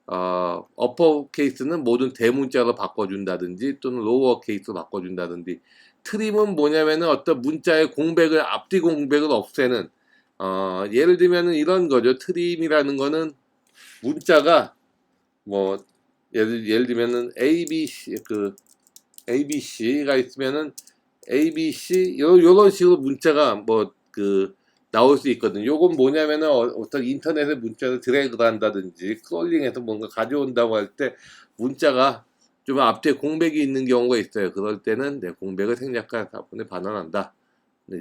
어퍼 케이스는 모든 대문자로 바꿔준다든지 또는 로어 케이스로 바꿔준다든지, 트림은 뭐냐면은 어떤 문자의 공백을, 앞뒤 공백을 없애는, 예를 들면은 이런 거죠. 트림이라는 거는 문자가 뭐 예를 들면은 ABC가 있으면은 ABC 요런 식으로 문자가 뭐 나올 수 있거든요. 요건 뭐냐면은 어떤 인터넷에 문자를 드래그를 한다든지 크롤링해서 뭔가 가져온다고 할 때 문자가 좀 앞뒤에 공백이 있는 경우가 있어요. 그럴 때는 공백을 생략하다 보니 반환한다.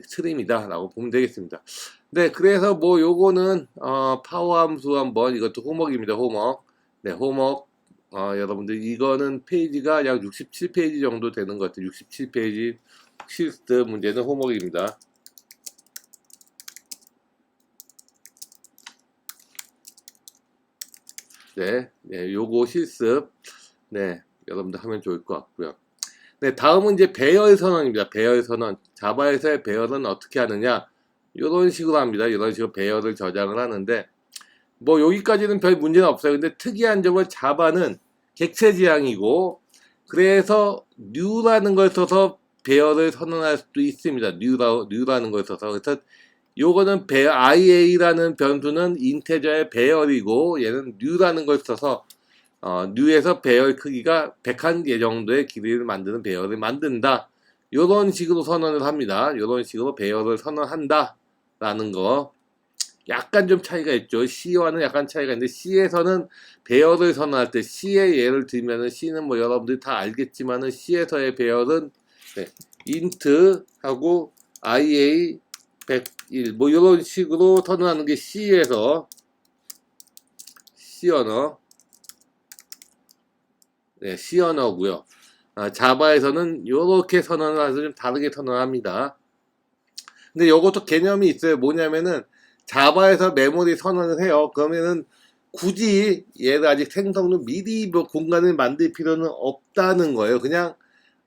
트림이다 라고 보면 되겠습니다. 네, 그래서 뭐 요거는 파워 함수 한번, 이것도 호목입니다. 호목. 네, 호목. 여러분들 이거는 페이지가 약 67페이지 정도 되는 것 같아요. 67페이지 실습 문제는 호목입니다. 네, 요거 실습, 여러분들 하면 좋을 것 같고요. 네, 다음은 이제 배열 선언입니다. 배열 선언. 자바에서의 배열은 어떻게 하느냐? 이런 식으로 합니다. 이런 식으로 배열을 저장을 하는데, 뭐 여기까지는 별 문제는 없어요. 근데 특이한 점은 자바는 객체 지향이고, 그래서 new라는 걸 써서 배열을 선언할 수도 있습니다. new라는 걸 써서. 그래서 요거는 IA라는 변수는 인테저의 배열이고 얘는 new라는 걸 써서 new에서 배열 크기가 101개 정도의 길이를 만드는 배열을 만든다. 요런 식으로 선언을 합니다. 요런 식으로 배열을 선언한다 라는 거. 약간 좀 차이가 있죠. C와는 약간 차이가 있는데 C에서는 배열을 선언할 때 C의 예를 들면은 C는 뭐 여러분들이 다 알겠지만은 C에서의 배열은 네, int 하고 IA 101 뭐 이런 식으로 선언하는 게 C에서 C 언어 네, C 언어고요. 자바에서는 이렇게 선언을 해서 좀 다르게 선언합니다. 근데 이것도 개념이 있어요. 뭐냐면은 자바에서 메모리 선언을 해요. 그러면은 굳이 얘를 아직 생성도 미리 뭐 공간을 만들 필요는 없다는 거예요. 그냥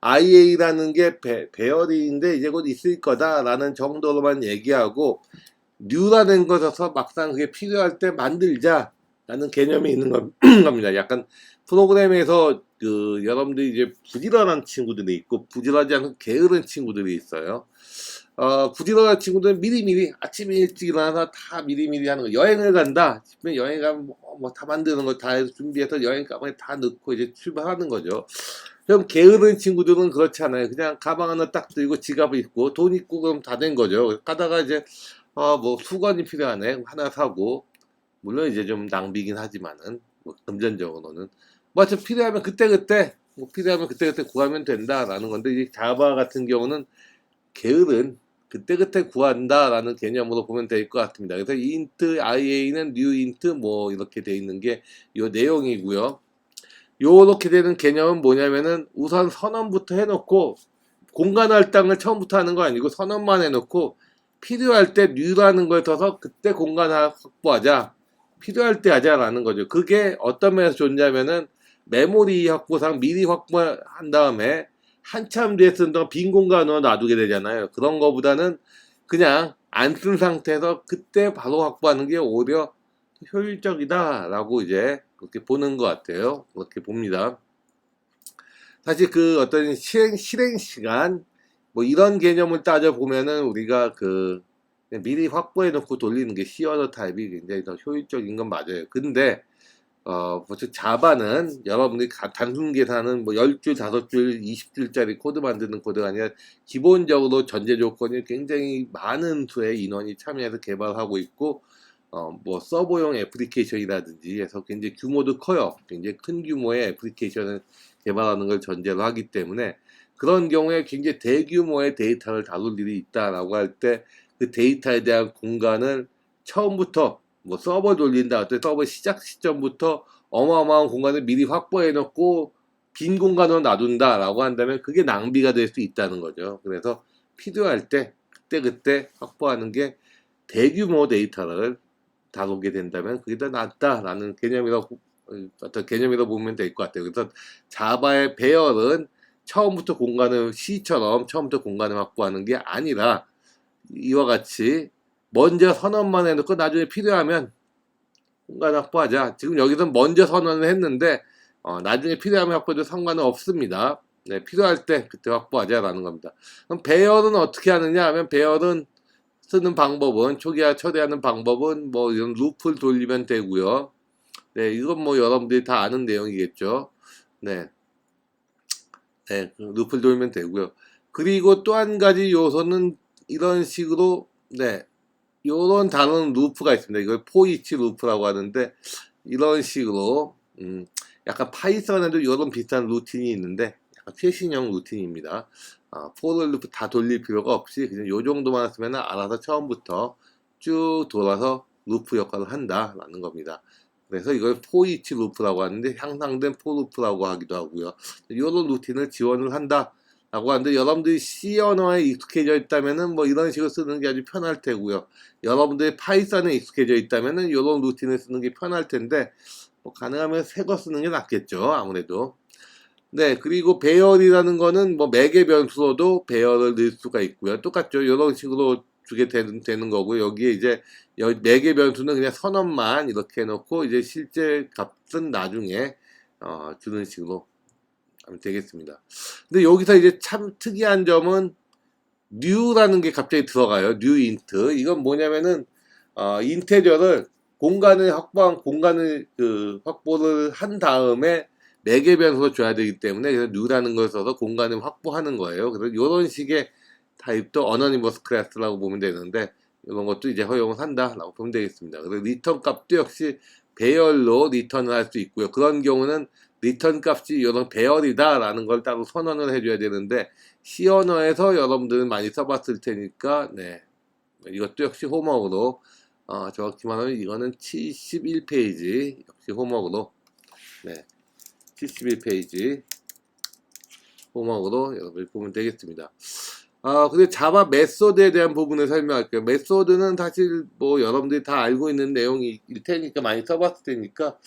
IA라는 게 배열인데 이제 곧 있을 거다라는 정도로만 얘기하고 new라는 것에서 막상 그게 필요할 때 만들자라는 개념이 있는 겁니다. 약간 프로그램에서 그 여러분들이 이제 부지런한 친구들이 있고 부지런하지 않고 게으른 친구들이 있어요. 부지런한 친구들은 미리미리 아침에 일찍 일어나서 다 미리미리 하는 거. 여행을 간다 싶으면 여행 가면 뭐 다 만드는 거 다 준비해서 여행 가방에 다 넣고 이제 출발하는 거죠. 그럼 게으른 친구들은 그렇지 않아요. 그냥 가방 하나 딱 들고 지갑을 입고 돈 있고 그럼 다 된 거죠. 가다가 이제 뭐 수건이 필요하네 하나 사고 물론 이제 좀 낭비긴 하지만은 뭐 금전적으로는 뭐 좀 필요하면 그때그때 뭐 필요하면 그때그때 구하면 된다라는 건데 이 자바 같은 경우는 게으른 그때그때 구한다라는 개념으로 보면 될 것 같습니다. 그래서 int IA는 new int 뭐 이렇게 돼 있는 게 이 내용이고요. 요렇게 되는 개념은 뭐냐면은 우선 선언부터 해놓고 공간 할당을 처음부터 하는 거 아니고 선언만 해놓고 필요할 때 new라는 걸 써서 그때 공간 확보하자. 필요할 때 하자라는 거죠. 그게 어떤 면에서 좋냐면은 메모리 확보상 미리 확보한 다음에 한참 뒤에 쓴 동안 빈 공간으로 놔두게 되잖아요. 그런 거보다는 그냥 안 쓴 상태에서 그때 바로 확보하는 게 오히려 효율적이다라고 이제 그렇게 보는 것 같아요. 그렇게 봅니다. 사실 그 어떤 실행 시간 뭐 이런 개념을 따져 보면은 우리가 그 미리 확보해 놓고 돌리는 게 C 언어 타입이 굉장히 더 효율적인 건 맞아요. 근데 보통 자바는 여러분들이 단순 계산은 뭐 10줄, 5줄, 20줄짜리 코드 만드는 코드가 아니라 기본적으로 전제 조건이 굉장히 많은 수의 인원이 참여해서 개발하고 있고 뭐 서버용 애플리케이션이라든지 해서 굉장히 규모도 커요. 굉장히 큰 규모의 애플리케이션을 개발하는 걸 전제로 하기 때문에 그런 경우에 굉장히 대규모의 데이터를 다룰 일이 있다라고 할 때 그 데이터에 대한 공간을 처음부터 뭐 서버 돌린다 할 때 서버 시작 시점부터 어마어마한 공간을 미리 확보해 놓고 빈 공간으로 놔둔다라고 한다면 그게 낭비가 될 수 있다는 거죠. 그래서 필요할 때 그때 확보하는 게 대규모 데이터를 다루게 된다면 그게 더 낫다라는 개념이라고 어떤 개념이라고 보면 될 것 같아요. 그래서 자바의 배열은 처음부터 공간을 C처럼 처음부터 공간을 확보하는 게 아니라 이와 같이 먼저 선언만 해놓고 나중에 필요하면 공간 확보하자. 지금 여기서 먼저 선언을 했는데 나중에 필요하면 확보해도 상관은 없습니다. 네, 필요할 때 그때 확보하자라는 겁니다. 그럼 배열은 어떻게 하느냐 하면 배열은 쓰는 방법은 초기화 처리하는 방법은 뭐 이런 루프를 돌리면 되고요. 네, 이건 뭐 여러분들이 다 아는 내용이겠죠. 네, 네, 루프를 돌리면 되고요. 그리고 또 한 가지 요소는 이런 식으로 네, 요런 단어는 루프가 있습니다. 이걸 포이치 루프라고 하는데 이런 식으로 약간 파이썬에도 이런 비슷한 루틴이 있는데 약간 최신형 루틴입니다. 포를 루프 다 돌릴 필요가 없이 그냥 요 정도만 쓰면 알아서 처음부터 쭉 돌아서 루프 역할을 한다라는 겁니다. 그래서 이걸 포이치 루프라고 하는데 향상된 포 루프라고 하기도 하고요. 이런 루틴을 지원을 한다. 라고 하는데 여러분들이 C 언어에 익숙해져 있다면은 뭐 이런 식으로 쓰는 게 아주 편할 테고요. 여러분들이 파이썬에 익숙해져 있다면은 이런 루틴을 쓰는 게 편할 텐데 뭐 가능하면 새 거 쓰는 게 낫겠죠. 아무래도. 네, 그리고 배열이라는 거는 뭐 매개 변수로도 배열을 넣을 수가 있고요. 똑같죠. 이런 식으로 주게 되는 거고 여기에 이제 매개 변수는 그냥 선언만 이렇게 해놓고 이제 실제 값은 나중에 주는 식으로 하면 되겠습니다. 근데 여기서 이제 참 특이한 점은 new라는 게 갑자기 들어가요. new int. 이건 뭐냐면은 인테리어를 공간을 확보를 한 다음에 4개 변수로 줘야 되기 때문에 그래서 new라는 걸 써서 공간을 확보하는 거예요. 그래서 이런 식의 타입도 어너니머스 클래스라고 보면 되는데 이런 것도 이제 허용을 한다라고 보면 되겠습니다. 그래서 리턴 값도 역시 배열로 리턴을 할 수 있고요. 그런 경우는 리턴 값이 이런 배열이다라는 걸 따로 선언을 해줘야 되는데 C 언어에서 여러분들은 많이 써봤을 테니까 네, 이것도 역시 홈워크로 정확히 말하면 이거는 71페이지 역시 홈워크로 네, 71페이지 홈워크로 여러분들 보면 되겠습니다. 근데 자바 메소드에 대한 부분을 설명할게요. 메소드는 사실 뭐 여러분들이 다 알고 있는 내용일 테니까 많이 써봤을 테니까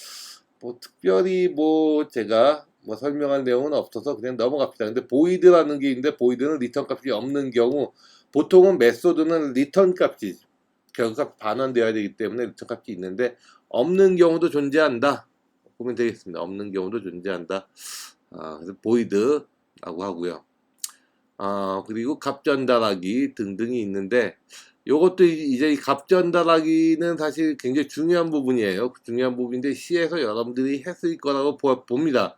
뭐 특별히 뭐 제가 뭐 설명할 내용은 없어서 그냥 넘어갑시다. 근데 보이드라는 게 있는데 보이드는 리턴 값이 없는 경우 보통은 메소드는 리턴 값이 결과값 반환되어야 되기 때문에 리턴 값이 있는데 없는 경우도 존재한다. 보면 되겠습니다. 없는 경우도 존재한다. 그래서 보이드라고 하고요. 그리고 값 전달하기 등등이 있는데 요것도 이제 값 전달하기는 사실 굉장히 중요한 부분이에요. 중요한 부분인데 C에서 여러분들이 했을 거라고 봅니다.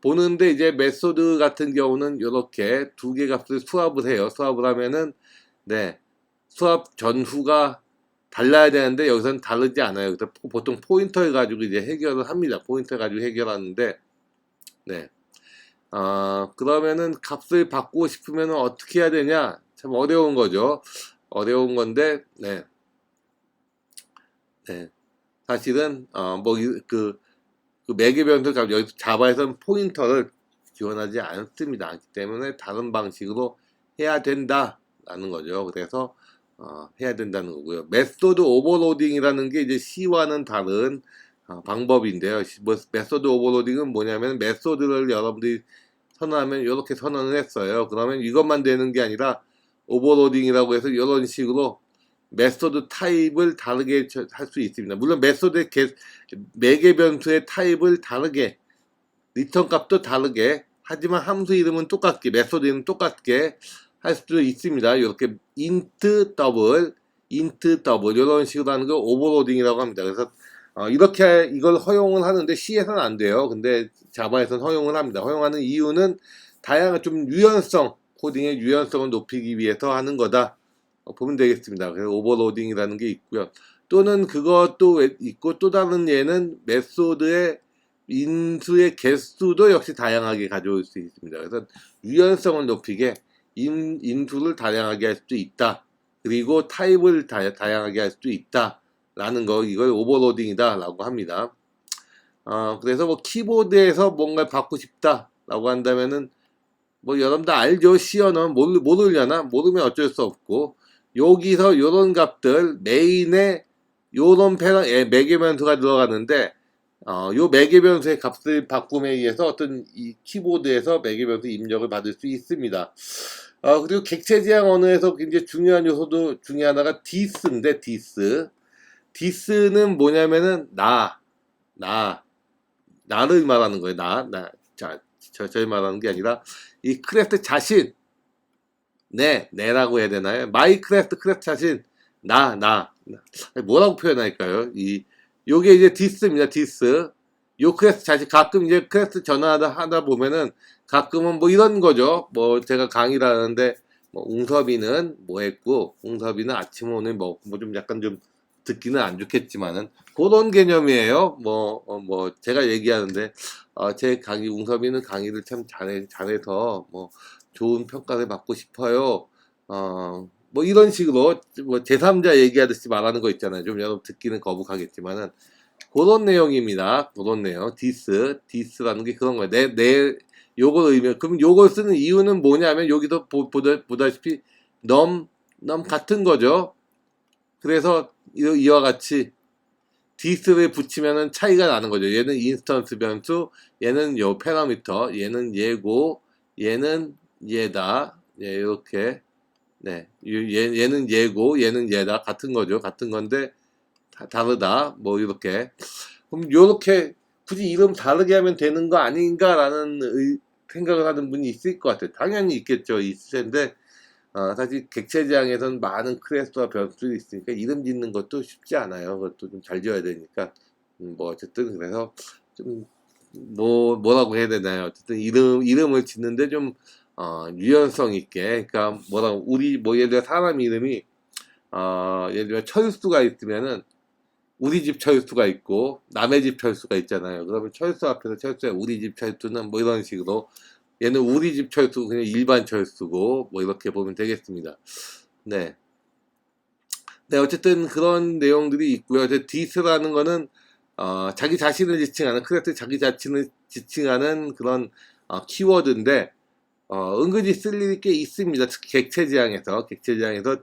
보는데 이제 메소드 같은 경우는 이렇게 두 개 값을 수합을 해요. 수합을 하면은 네, 수합 전후가 달라야 되는데 여기서는 다르지 않아요. 그래서 보통 포인터를 가지고 이제 해결을 합니다. 포인터 가지고 해결하는데 네. 그러면은 값을 바꾸고 싶으면 어떻게 해야 되냐? 참 어려운 거죠. 어려운 건데, 네. 네. 사실은, 그 매개 변수 값, 여기서 자바에서는 포인터를 지원하지 않습니다. 그렇기 때문에 다른 방식으로 해야 된다라는 거죠. 그래서, 해야 된다는 거고요. 메소드 오버로딩이라는 게 이제 C와는 다른 방법인데요. 메소드 오버로딩은 뭐냐면 메소드를 여러분들이 선언하면 이렇게 선언을 했어요. 그러면 이것만 되는 게 아니라 오버로딩이라고 해서 이런 식으로 메소드 타입을 다르게 할 수 있습니다. 물론 메소드의 매개 변수의 타입을 다르게 리턴 값도 다르게 하지만 함수 이름은 똑같게 메소드 이름 똑같게 할 수도 있습니다. 이렇게 int 더블 이런 식으로 하는 걸 오버로딩이라고 합니다. 그래서 이렇게 이걸 허용을 하는데 C에서는 안 돼요. 근데 자바에서는 허용을 합니다. 허용하는 이유는 다양한 좀 유연성, 코딩의 유연성을 높이기 위해서 하는 거다. 보면 되겠습니다. 그래서 오버로딩이라는 게 있고요. 또는 그것도 있고 또 다른 예는 메소드의 인수의 개수도 역시 다양하게 가져올 수 있습니다. 그래서 유연성을 높이게 인수를 다양하게 할 수도 있다. 그리고 타입을 다양하게 할 수도 있다. 라는 거, 이걸 오버로딩이다 라고 합니다. 그래서 뭐 키보드에서 뭔가를 받고 싶다 라고 한다면은 뭐 여러분들 알죠? C 언어는 모르려나? 모르면 어쩔 수 없고 여기서 요런 값들 메인에 요런 매개 변수가 들어가는데 요 매개 변수의 값을 바꿈에 의해서 어떤 이 키보드에서 매개 변수 입력을 받을 수 있습니다. 그리고 객체 지향 언어에서 굉장히 중요한 요소도 중에 하나가 this인데 this는 뭐냐면은 나를 말하는 거예요. 저를 말하는 게 아니라 이 크래프트 자신 내라고 해야 되나요? 마이 크래프트 자신 뭐라고 표현할까요? 요게 이제 디스입니다. 디스. 요 크래프트 자신 가끔 이제 크래프트 전화하다 보면은 가끔은 뭐 이런 거죠. 뭐 제가 강의를 하는데 뭐 웅섭이는 뭐 했고 웅섭이는 아침 오늘 뭐 좀 약간 좀 듣기는 안 좋겠지만은 그런 개념이에요. 뭐 제가 얘기하는데 제 강의 웅섭이는 강의를 참 잘해서 뭐 좋은 평가를 받고 싶어요. 뭐 이런 식으로 뭐 제3자 얘기하듯이 말하는 거 있잖아요. 좀 여러분 듣기는 거북하겠지만은 그런 내용입니다. 그런 내용. 디스라는 게 그런 거예요. 요걸 의미. 그럼 요걸 쓰는 이유는 뭐냐면 여기서 보다시피 넘 같은 거죠. 그래서 이와 같이 디스를 붙이면은 차이가 나는 거죠. 얘는 인스턴스 변수, 얘는 요 패러미터, 얘는 얘고, 얘는 얘다. 예, 이렇게. 네. 얘는 얘고, 얘는 얘다. 같은 거죠. 같은 건데, 다르다. 뭐, 이렇게. 그럼 요렇게 굳이 이름 다르게 하면 되는 거 아닌가라는 생각을 하는 분이 있을 것 같아요. 당연히 있겠죠. 있을 텐데, 사실 객체 지향에서는 많은 클래스와 변수들이 있으니까 이름 짓는 것도 쉽지 않아요. 그것도 좀 잘 지어야 되니까. 뭐 어쨌든 그래서 좀 뭐라고 해야 되나요? 어쨌든 이름을 짓는데 좀 유연성 있게, 그러니까 뭐라고, 우리 뭐 예를 들어 사람 이름이 예를 들어 철수가 있으면은 우리 집 철수가 있고 남의 집 철수가 있잖아요. 그러면 철수 앞에서 철수야 우리 집 철수는 뭐 이런 식으로, 얘는 우리 집 철수 그냥 일반 철수고 뭐 이렇게 보면 되겠습니다. 네. 네, 어쨌든 그런 내용들이 있고요. 디스라는 거는 자기 자신을 지칭하는, 크래프트 자기 자신을 지칭하는 그런 키워드인데, 은근히 쓸 일이 꽤 있습니다. 특히 객체지향에서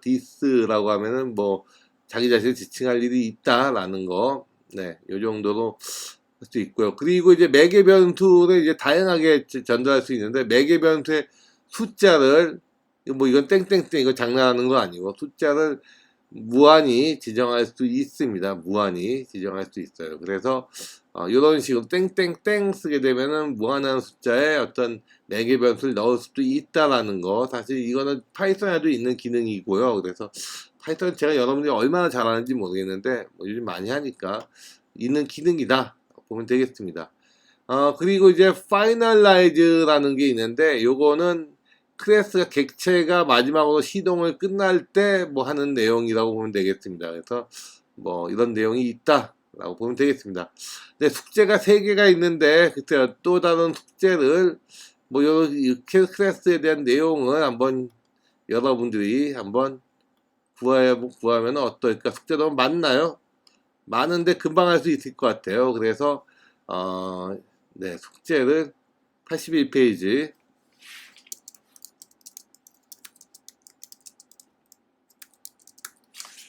디스라고 하면은 뭐 자기 자신을 지칭할 일이 있다라는 거, 네, 요 정도로 할 수 있고요. 그리고 이제 매개 변수를 이제 다양하게 전달할 수 있는데, 매개 변수의 숫자를, 뭐 이건 땡땡땡 이거 장난하는 거 아니고 숫자를 무한히 지정할 수 있습니다. 무한히 지정할 수 있어요. 그래서 이런 식으로 땡땡땡 쓰게 되면은 무한한 숫자에 어떤 매개 변수를 넣을 수도 있다라는 거, 사실 이거는 파이썬에도 있는 기능이고요. 그래서 파이썬 제가 여러분들이 얼마나 잘하는지 모르겠는데 뭐 요즘 많이 하니까 있는 기능이다 보면 되겠습니다. 그리고 이제 finalize라는 게 있는데, 요거는 클래스가 객체가 마지막으로 시동을 끝날 때 뭐 하는 내용이라고 보면 되겠습니다. 그래서 뭐 이런 내용이 있다라고 보면 되겠습니다. 근데 숙제가 3개가 있는데 그때 또 다른 숙제를 뭐 요 클래스에 대한 내용을 한번 여러분들이 한번 구하면 어떨까? 숙제 너무 많나요? 많은데 금방 할 수 있을 것 같아요. 그래서 네, 숙제를 81페이지,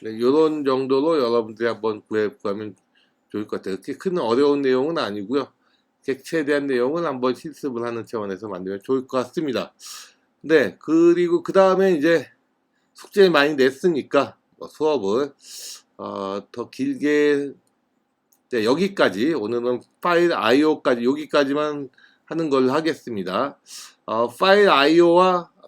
네, 요런 정도로 여러분들이 한번 구하면 좋을 것 같아요. 그렇게 큰 어려운 내용은 아니고요. 객체에 대한 내용은 한번 실습을 하는 차원에서 만들면 좋을 것 같습니다. 네, 그리고 그 다음에 이제 숙제 많이 냈으니까 뭐 수업을 더 길게, 네, 여기까지, 오늘은 파일 IO까지, 여기까지만 하는 걸로 하겠습니다.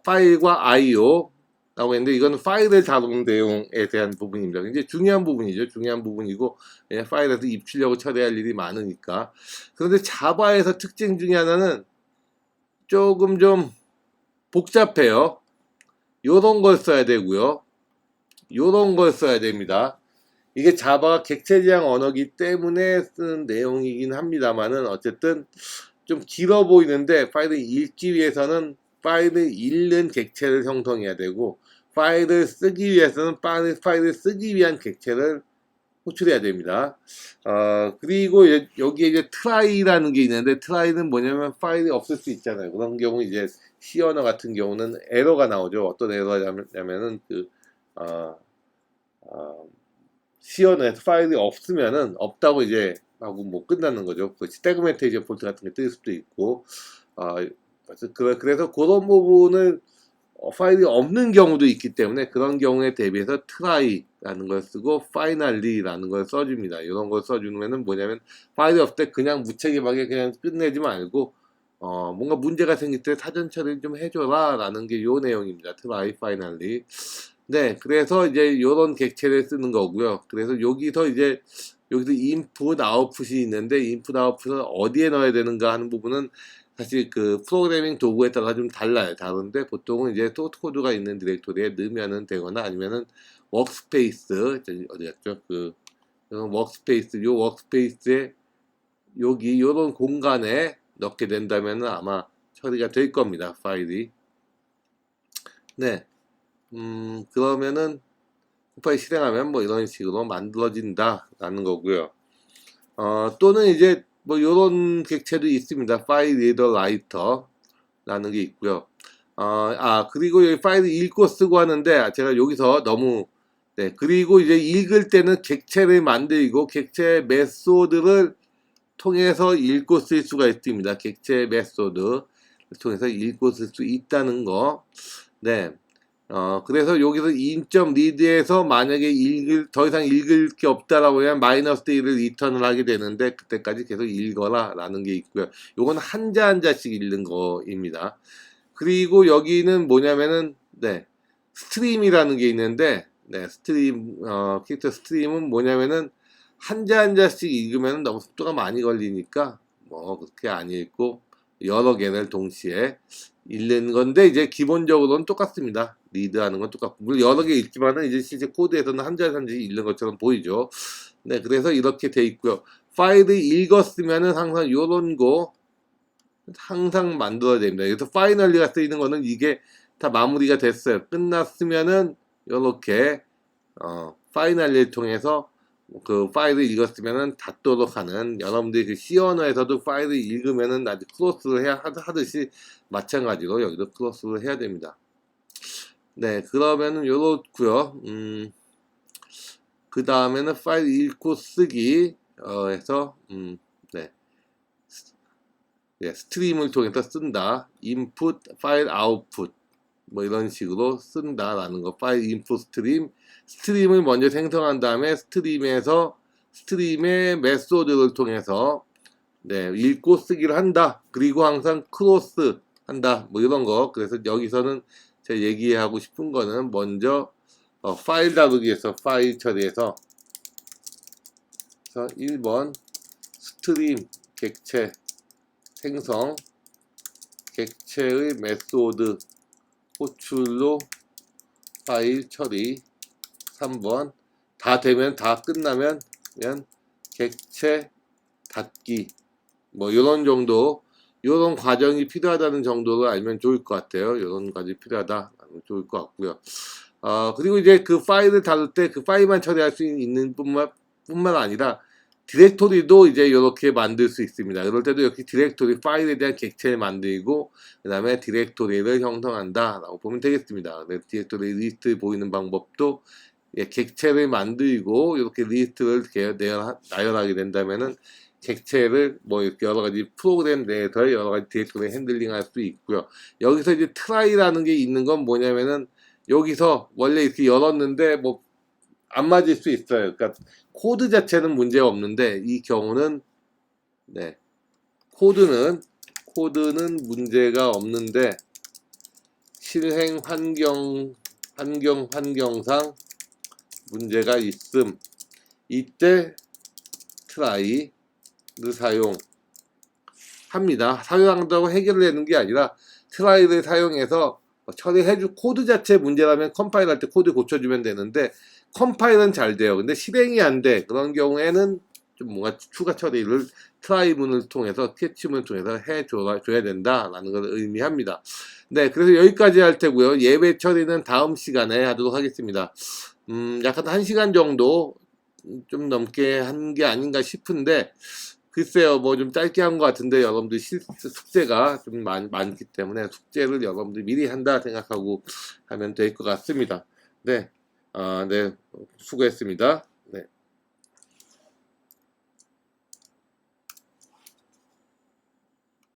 파일과 IO 라고 했는데, 이거는 파일을 다루는 내용에 대한 부분입니다. 굉장히 중요한 부분이죠. 중요한 부분이고, 예, 파일에서 입출력을 처리할 일이 많으니까. 그런데 자바에서 특징 중에 하나는 조금 좀 복잡해요. 요런 걸 써야 되고요. 요런 걸 써야 됩니다. 이게 자바가 객체지향 언어기 때문에 쓰는 내용이긴 합니다만은, 어쨌든 좀 길어 보이는데, 파일을 읽기 위해서는 파일을 읽는 객체를 형성해야 되고, 파일을 쓰기 위해서는 파일을 쓰기 위한 객체를 호출해야 됩니다. 그리고 여기에 이제 try라는 게 있는데, try는 뭐냐면 파일이 없을 수 있잖아요. 그런 경우 이제 C 언어 같은 경우는 에러가 나오죠. 어떤 에러냐면은 C 언어에서 파일이 없으면은 없다고 이제 하고 뭐 끝나는 거죠. 그 스태그멘테이션 폴트 같은 게 뜰 수도 있고, 그래서 그런 부분을 파일이 없는 경우도 있기 때문에, 그런 경우에 대비해서 try라는 걸 쓰고 finally라는 걸 써줍니다. 이런 걸 써주면은 뭐냐면, 파일이 없을 때 그냥 무책임하게 그냥 끝내지 말고 뭔가 문제가 생길 때 사전 처리 좀 해줘라 라는 게 요 내용입니다. try, finally. 네, 그래서 이제 요런 객체를 쓰는 거고요. 그래서 여기서 인풋, 아웃풋이 있는데, 인풋, 아웃풋을 어디에 넣어야 되는가 하는 부분은 사실 그 프로그래밍 도구에 따라 좀 달라요. 다른데 보통은 이제 소스 코드가 있는 디렉토리에 넣으면은 되거나, 아니면은 워크스페이스, 어디 갔죠? 워크스페이스에 여기 요런 공간에 넣게 된다면은 아마 처리가 될 겁니다. 파일이. 네. 그러면은 컴파일 실행하면 뭐 이런 식으로 만들어진다라는 거고요. 또는 이제 뭐 요런 객체도 있습니다. 파일 리더 라이터라는 게 있고요. 그리고 여기 파일을 읽고 쓰고 하는데, 제가 여기서 너무, 네, 그리고 이제 읽을 때는 객체를 만들고 객체 메소드를 통해서 읽고 쓸 수가 있습니다. 객체 메소드를 통해서 읽고 쓸 수 있다는 거. 네. 그래서 여기서 in.read에서 만약에 더 이상 읽을 게 없다라고 하면 -1을 리턴을 하게 되는데, 그때까지 계속 읽어라 라는 게 있고요. 요건 한자 한자씩 읽는 거입니다. 그리고 여기는 뭐냐면은, 네, 스트림이라는 게 있는데, 네, 캐릭터 스트림은 뭐냐면은 한자 한자씩 읽으면 너무 속도가 많이 걸리니까 뭐 그렇게 안 읽고 여러 개를 동시에 읽는 건데, 이제 기본적으로는 똑같습니다. 리드하는 건 똑같고, 물론 여러 개 읽지만은 이제 실제 코드에서는 한자 한자 읽는 것처럼 보이죠. 네, 그래서 이렇게 돼 있고요. 파일을 읽었으면은 항상 요런 거 항상 만들어야 됩니다. 그래서 파이널리가 쓰이는 거는 이게 다 마무리가 됐어요. 끝났으면은 요렇게 파이널리를 통해서 그 파일을 읽었으면은 닫도록 하는, 여러분들이 그 C 언어에서도 파일을 읽으면은 아주 크로스를 해야 하듯이 마찬가지로 여기도 크로스를 해야 됩니다. 네, 그러면은 요렇고요. 그 다음에는 파일 읽고 쓰기 해서 네. 예, 스트림을 통해서 쓴다. 인풋, 파일, 아웃풋 뭐 이런 식으로 쓴다라는 거. 파일 인풋 스트림, 스트림을 먼저 생성한 다음에 스트림에서 스트림의 메소드를 통해서 네, 읽고 쓰기를 한다. 그리고 항상 크로스 한다. 뭐 이런 거. 그래서 여기서는 제가 얘기하고 싶은 거는 먼저 파일 다루기에서 파일 처리에서 1번 스트림 객체 생성, 객체의 메소드 호출로 파일 처리. 3번 다 되면, 다 끝나면 객체 닫기. 뭐 요런 정도, 요런 과정이 필요하다는 정도로 알면 좋을 것 같아요. 요런 과정이 필요하다 알면 좋을 것 같고요. 그리고 이제 그 파일을 다룰 때 그 파일만 처리할 수 있는 뿐만 아니라 디렉토리도 이제 이렇게 만들 수 있습니다. 그럴 때도 이렇게 디렉토리 파일에 대한 객체를 만들고 그 다음에 디렉토리를 형성한다 라고 보면 되겠습니다. 디렉토리 리스트 보이는 방법도 객체를 만들고 이렇게 리스트를 나열하게 된다면은 객체를 뭐 이렇게 여러 가지 프로그램 내에서 여러 가지 디렉토리 핸들링 할 수 있고요. 여기서 이제 트라이라는 게 있는 건 뭐냐면은, 여기서 원래 이렇게 열었는데 뭐 안 맞을 수 있어요. 그러니까 코드 자체는 문제가 없는데, 이 경우는 네, 코드는 문제가 없는데 실행 환경상 문제가 있음. 이때 트라이를 사용합니다. 사용한다고 해결되는 게 아니라 트라이를 사용해서 코드 자체 문제라면 컴파일할 때 코드 고쳐주면 되는데, 컴파일은 잘 돼요. 근데 실행이 안 돼. 그런 경우에는 좀 뭔가 추가 처리를 트라이문을 통해서, 캐치문을 통해서 해줘야 된다라는 걸 의미합니다. 네, 그래서 여기까지 할 테고요. 예외 처리는 다음 시간에 하도록 하겠습니다. 약간 1시간 정도 좀 넘게 한 게 아닌가 싶은데, 글쎄요, 뭐 좀 짧게 한 것 같은데, 여러분들 숙제가 좀 많기 때문에 숙제를 여러분들 미리 한다 생각하고 하면 될 것 같습니다. 네, 네, 수고했습니다.